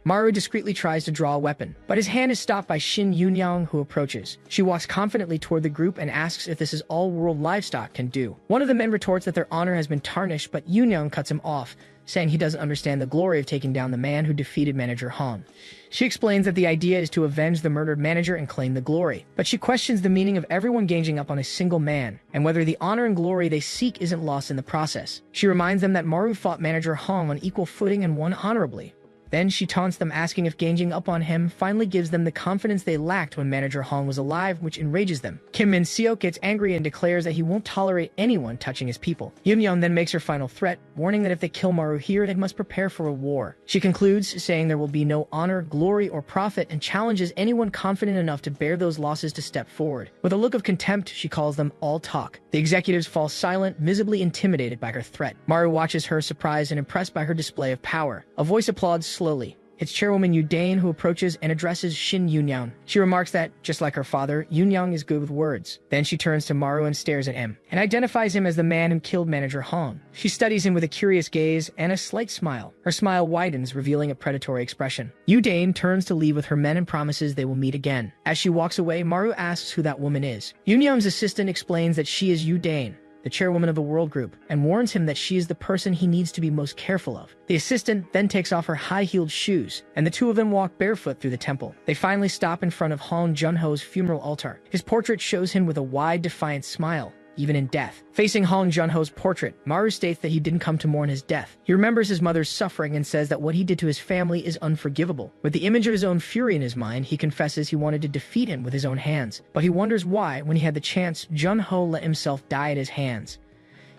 Maru discreetly tries to draw a weapon, but his hand is stopped by Shin Yunyang, who approaches. She walks confidently toward the group and asks if this is all world livestock can do. One of the men retorts that their honor has been tarnished, but Yunyang cuts him off, saying he doesn't understand the glory of taking down the man who defeated manager Hong. She explains that the idea is to avenge the murdered manager and claim the glory, but she questions the meaning of everyone ganging up on a single man, and whether the honor and glory they seek isn't lost in the process. She reminds them that Maru fought manager Hong on equal footing and won honorably. Then she taunts them, asking if ganging up on him finally gives them the confidence they lacked when manager Hong was alive, which enrages them. Kim Min-seok gets angry and declares that he won't tolerate anyone touching his people. Yum-yeon then makes her final threat, warning that if they kill Maru here, they must prepare for a war. She concludes, saying there will be no honor, glory, or profit, and challenges anyone confident enough to bear those losses to step forward. With a look of contempt, she calls them all talk. The executives fall silent, visibly intimidated by her threat. Maru watches her, surprised and impressed by her display of power. A voice applauds slowly. It's chairwoman Yu Dane who approaches and addresses Shin Yunyang. She remarks that, just like her father, Yunyang is good with words. Then she turns to Maru and stares at him, and identifies him as the man who killed manager Hong. She studies him with a curious gaze and a slight smile. Her smile widens, revealing a predatory expression. Yu Dane turns to leave with her men and promises they will meet again. As she walks away, Maru asks who that woman is. Yunyang's assistant explains that she is Yu Dane, the chairwoman of the World Group, and warns him that she is the person he needs to be most careful of. The assistant then takes off her high-heeled shoes, and the two of them walk barefoot through the temple. They finally stop in front of Hong Junho's funeral altar. His portrait shows him with a wide, defiant smile, even in death. Facing Hong Junho's portrait, Maru states that he didn't come to mourn his death. He remembers his mother's suffering and says that what he did to his family is unforgivable. With the image of his own fury in his mind, he confesses he wanted to defeat him with his own hands. But he wonders why, when he had the chance, Junho let himself die at his hands.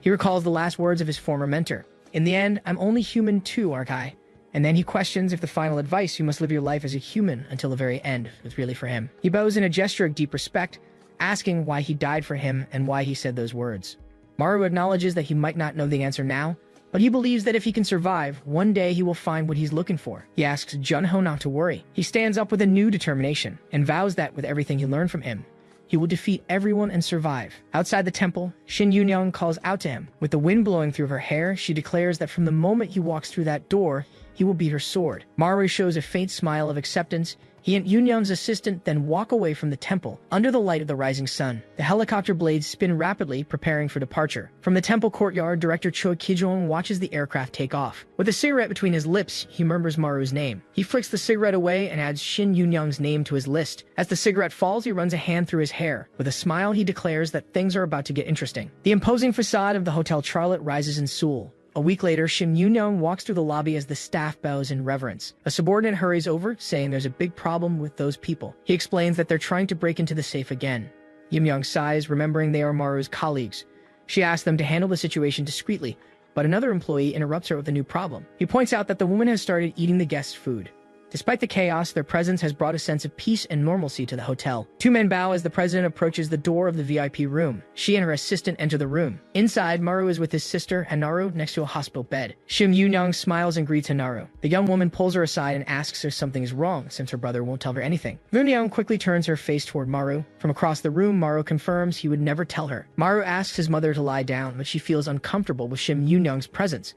He recalls the last words of his former mentor. In the end, I'm only human too, Arkai. And then he questions if the final advice, you must live your life as a human until the very end, was really for him. He bows in a gesture of deep respect, asking why he died for him and why he said those words. Maru acknowledges that he might not know the answer now, but he believes that if he can survive, one day he will find what he's looking for. He asks Junho not to worry. He stands up with a new determination and vows that with everything he learned from him, he will defeat everyone and survive. Outside the temple, Shin Yunyang calls out to him. With the wind blowing through her hair, she declares that from the moment he walks through that door, he will beat her sword. Maru shows a faint smile of acceptance. He and Yunyang's assistant then walk away from the temple, under the light of the rising sun. The helicopter blades spin rapidly, preparing for departure. From the temple courtyard, Director Choi Ki-jong watches the aircraft take off. With a cigarette between his lips, he murmurs Maru's name. He flicks the cigarette away and adds Shin Yunyang's name to his list. As the cigarette falls, he runs a hand through his hair. With a smile, he declares that things are about to get interesting. The imposing facade of the Hotel Charlotte rises in Seoul. A week later, Shin Yunyang walks through the lobby as the staff bows in reverence. A subordinate hurries over, saying there's a big problem with those people. He explains that they're trying to break into the safe again. Yunyang sighs, remembering they are Maru's colleagues. She asks them to handle the situation discreetly, but another employee interrupts her with a new problem. He points out that the woman has started eating the guests' food. Despite the chaos, their presence has brought a sense of peace and normalcy to the hotel. Two men bow as the president approaches the door of the VIP room. She and her assistant enter the room. Inside, Maru is with his sister, Hanaru, next to a hospital bed. Shin Yunyang smiles and greets Hanaru. The young woman pulls her aside and asks if something is wrong, since her brother won't tell her anything. Yunyang quickly turns her face toward Maru. From across the room, Maru confirms he would never tell her. Maru asks his mother to lie down, but she feels uncomfortable with Shin Yunyang's presence.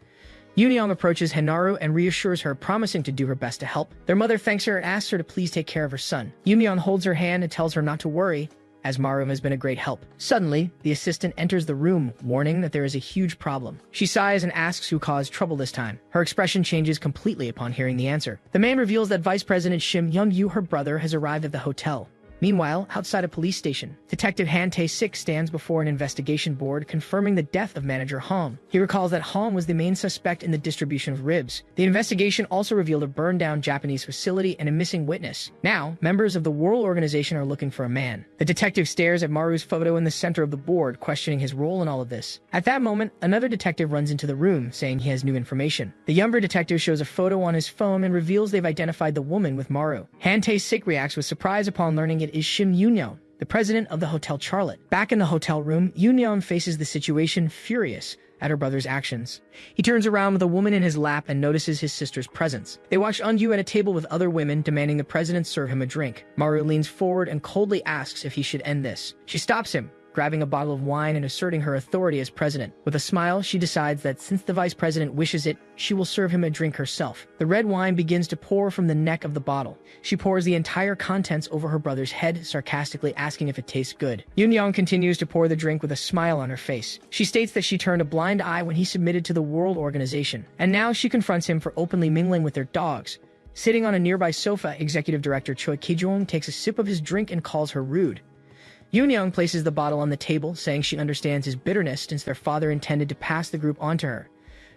Yunyang approaches Hanaru and reassures her, promising to do her best to help. Their mother thanks her and asks her to please take care of her son. Yunyang holds her hand and tells her not to worry, as Maru has been a great help. Suddenly, the assistant enters the room, warning that there is a huge problem. She sighs and asks who caused trouble this time. Her expression changes completely upon hearing the answer. The man reveals that Vice President Shim Young-yu, her brother, has arrived at the hotel. Meanwhile, outside a police station, Detective Han Tae-sik stands before an investigation board confirming the death of manager Hong. He recalls that Hong was the main suspect in the distribution of ribs. The investigation also revealed a burned-down Japanese facility and a missing witness. Now, members of the World Organization are looking for a man. The detective stares at Maru's photo in the center of the board, questioning his role in all of this. At that moment, another detective runs into the room, saying he has new information. The younger detective shows a photo on his phone and reveals they've identified the woman with Maru. Han Tae-sik reacts with surprise upon learning it is Shim Yoon-yeon, the president of the Hotel Charlotte. Back in the hotel room, Yoon-yeon faces the situation, furious at her brother's actions. He turns around with a woman in his lap and notices his sister's presence. They watch Eun-yu at a table with other women, demanding the president serve him a drink. Maru leans forward and coldly asks if he should end this. She stops him, grabbing a bottle of wine and asserting her authority as president. With a smile, she decides that since the vice president wishes it, she will serve him a drink herself. The red wine begins to pour from the neck of the bottle. She pours the entire contents over her brother's head, sarcastically asking if it tastes good. Yoon-yeon continues to pour the drink with a smile on her face. She states that she turned a blind eye when he submitted to the World Organization, and now she confronts him for openly mingling with their dogs. Sitting on a nearby sofa, Executive Director Choi Ki-jong takes a sip of his drink and calls her rude. Yoon-yeon places the bottle on the table, saying she understands his bitterness since their father intended to pass the group on to her.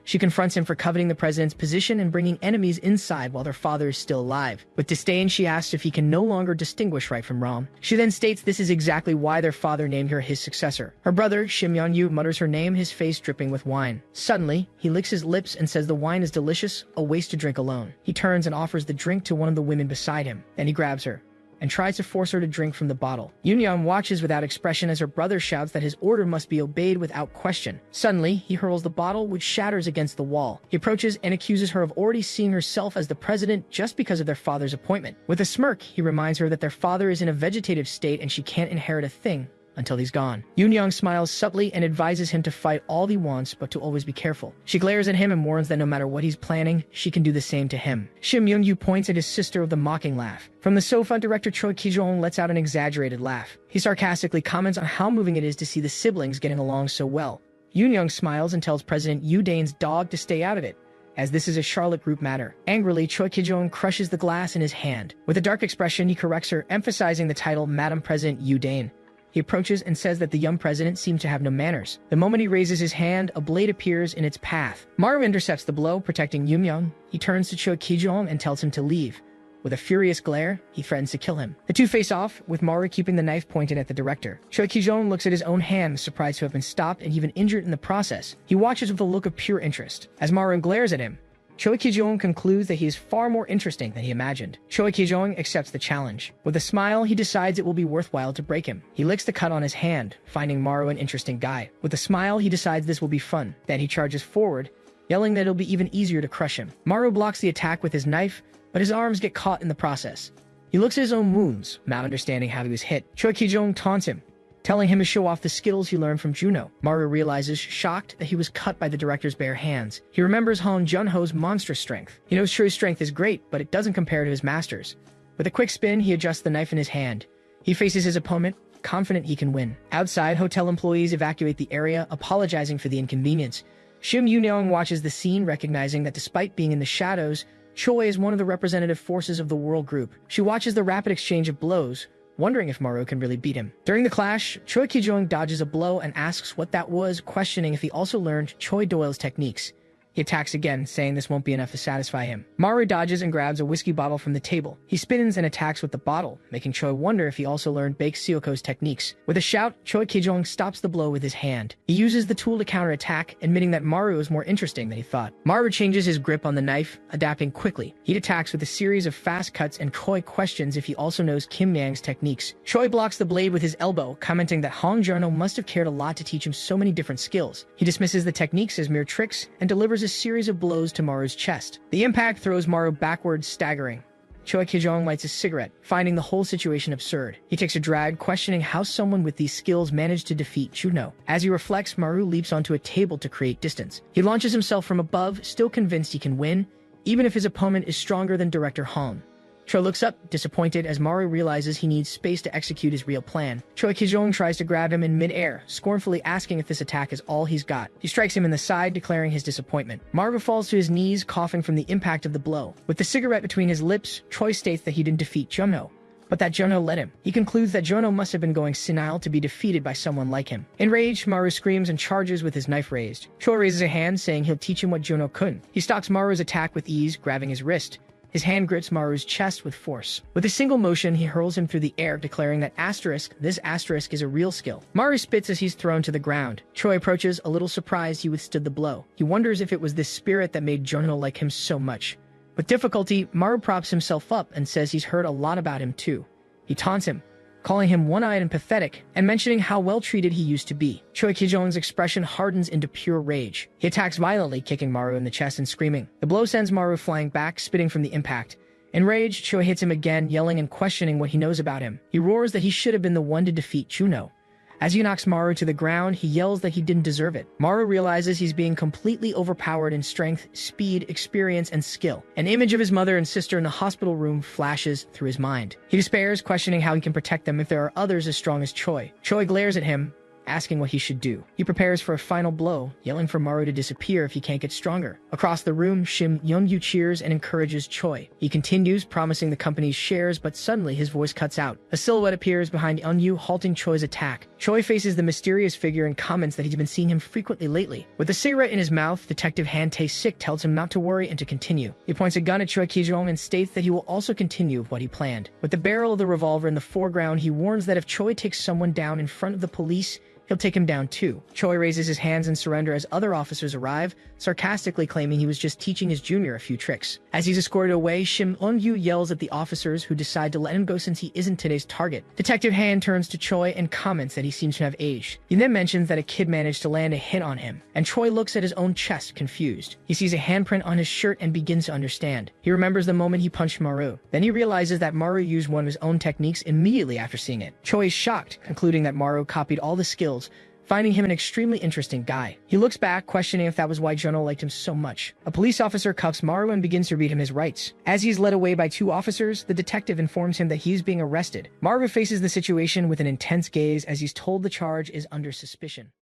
She confronts him for coveting the president's position and bringing enemies inside while their father is still alive. With disdain, she asks if he can no longer distinguish right from wrong. She then states this is exactly why their father named her his successor. Her brother, Shim Yeon-yu, mutters her name, his face dripping with wine. Suddenly, he licks his lips and says the wine is delicious, a waste to drink alone. He turns and offers the drink to one of the women beside him. Then he grabs her and tries to force her to drink from the bottle. Yoon-yeon watches without expression as her brother shouts that his order must be obeyed without question. Suddenly, he hurls the bottle, which shatters against the wall. He approaches and accuses her of already seeing herself as the president just because of their father's appointment. With a smirk, he reminds her that their father is in a vegetative state and she can't inherit a thing until he's gone. Yoon-yeon smiles subtly and advises him to fight all he wants, but to always be careful. She glares at him and warns that no matter what he's planning, she can do the same to him. Shim Yoon-yu points at his sister with a mocking laugh. From the sofa, director Choi Ki-jong lets out an exaggerated laugh. He sarcastically comments on how moving it is to see the siblings getting along so well. Yoon-young smiles and tells President Yu Dane's dog to stay out of it, as this is a Charlotte group matter. Angrily, Choi Ki-jong crushes the glass in his hand. With a dark expression, he corrects her, emphasizing the title Madam President Yu Dane. He approaches and says that the young president seems to have no manners. The moment he raises his hand, a blade appears in its path. Maru intercepts the blow, protecting Yoon-yeon. He turns to Choi Ki-jong and tells him to leave. With a furious glare, he threatens to kill him. The two face off, with Maru keeping the knife pointed at the director. Choi Ki-jong looks at his own hand, surprised to have been stopped and even injured in the process. He watches with a look of pure interest. As Maru glares at him, Choi Ki-jong concludes that he is far more interesting than he imagined. Choi Ki-jong accepts the challenge. With a smile, he decides it will be worthwhile to break him. He licks the cut on his hand, finding Maru an interesting guy. With a smile, he decides this will be fun. Then he charges forward, yelling that it'll be even easier to crush him. Maru blocks the attack with his knife, but his arms get caught in the process. He looks at his own wounds, not understanding how he was hit. Choi Ki-jong taunts him, telling him to show off the skills he learned from Juno. Maru realizes, shocked, that he was cut by the director's bare hands. He remembers Han Jun-ho's monstrous strength. He knows Choi's strength is great, but it doesn't compare to his master's. With a quick spin, he adjusts the knife in his hand. He faces his opponent, confident he can win. Outside, hotel employees evacuate the area, apologizing for the inconvenience. Shim Yoon-yeon watches the scene, recognizing that despite being in the shadows, Choi is one of the representative forces of the world group. She watches the rapid exchange of blows, wondering if Maru can really beat him. During the clash, Choi Ki-jong dodges a blow and asks what that was, questioning if he also learned Choi Doyle's techniques. He attacks again, saying this won't be enough to satisfy him. Maru dodges and grabs a whiskey bottle from the table. He spins and attacks with the bottle, making Choi wonder if he also learned Baek Seoko's techniques. With a shout, Choi Ki-jong stops the blow with his hand. He uses the tool to counterattack, admitting that Maru is more interesting than he thought. Maru changes his grip on the knife, adapting quickly. He attacks with a series of fast cuts, and Choi questions if he also knows Kim Yang's techniques. Choi blocks the blade with his elbow, commenting that Hong Jarno must have cared a lot to teach him so many different skills. He dismisses the techniques as mere tricks and delivers a series of blows to Maru's chest. The impact throws Maru backwards, staggering. Choi Ki-jong lights a cigarette, finding the whole situation absurd. He takes a drag, questioning how someone with these skills managed to defeat Juno. As he reflects, Maru leaps onto a table to create distance. He launches himself from above, still convinced he can win, even if his opponent is stronger than Director Hong. Choi looks up, disappointed, as Maru realizes he needs space to execute his real plan. Choi Ki-jong tries to grab him in mid-air, scornfully asking if this attack is all he's got. He strikes him in the side, declaring his disappointment. Maru falls to his knees, coughing from the impact of the blow. With the cigarette between his lips, Choi states that he didn't defeat Jumno, but that Jono let him. He concludes that Jono must have been going senile to be defeated by someone like him. Enraged, Maru screams and charges with his knife raised. Choi raises a hand, saying he'll teach him what Jono couldn't. He stalks Maru's attack with ease, grabbing his wrist. His hand grips Maru's chest with force. With a single motion, he hurls him through the air, declaring that this asterisk is a real skill. Maru spits as he's thrown to the ground. Choi approaches, a little surprised he withstood the blow. He wonders if it was this spirit that made Jono like him so much. With difficulty, Maru props himself up and says he's heard a lot about him too. He taunts him, calling him one-eyed and pathetic, and mentioning how well-treated he used to be. Choi Ki-jong's expression hardens into pure rage. He attacks violently, kicking Maru in the chest and screaming. The blow sends Maru flying back, spitting from the impact. Enraged, Choi hits him again, yelling and questioning what he knows about him. He roars that he should have been the one to defeat Chuno. As he knocks Maru to the ground, he yells that he didn't deserve it. Maru realizes he's being completely overpowered in strength, speed, experience, and skill. An image of his mother and sister in the hospital room flashes through his mind. He despairs, questioning how he can protect them if there are others as strong as Choi. Choi glares at him, asking what he should do. He prepares for a final blow, yelling for Maru to disappear if he can't get stronger. Across the room, Shim Youngyu cheers and encourages Choi. He continues, promising the company's shares, but suddenly his voice cuts out. A silhouette appears behind Youngyu, halting Choi's attack. Choi faces the mysterious figure and comments that he's been seeing him frequently lately. With a cigarette in his mouth, Detective Han Tae-sik tells him not to worry and to continue. He points a gun at Choi Ki-jong and states that he will also continue what he planned. With the barrel of the revolver in the foreground, he warns that if Choi takes someone down in front of the police, he'll take him down too. Choi raises his hands in surrender as other officers arrive, sarcastically claiming he was just teaching his junior a few tricks. As he's escorted away, Shim Eun-yu yells at the officers, who decide to let him go since he isn't today's target. Detective Han turns to Choi and comments that he seems to have aged. He then mentions that a kid managed to land a hit on him, and Choi looks at his own chest, confused. He sees a handprint on his shirt and begins to understand. He remembers the moment he punched Maru. Then he realizes that Maru used one of his own techniques immediately after seeing it. Choi is shocked, concluding that Maru copied all the skills, finding him an extremely interesting guy. He looks back, questioning if that was why Jono liked him so much. A police officer cuffs Maru and begins to read him his rights. As he's led away by two officers, the detective informs him that he's being arrested. Maru faces the situation with an intense gaze as he's told the charge is under suspicion.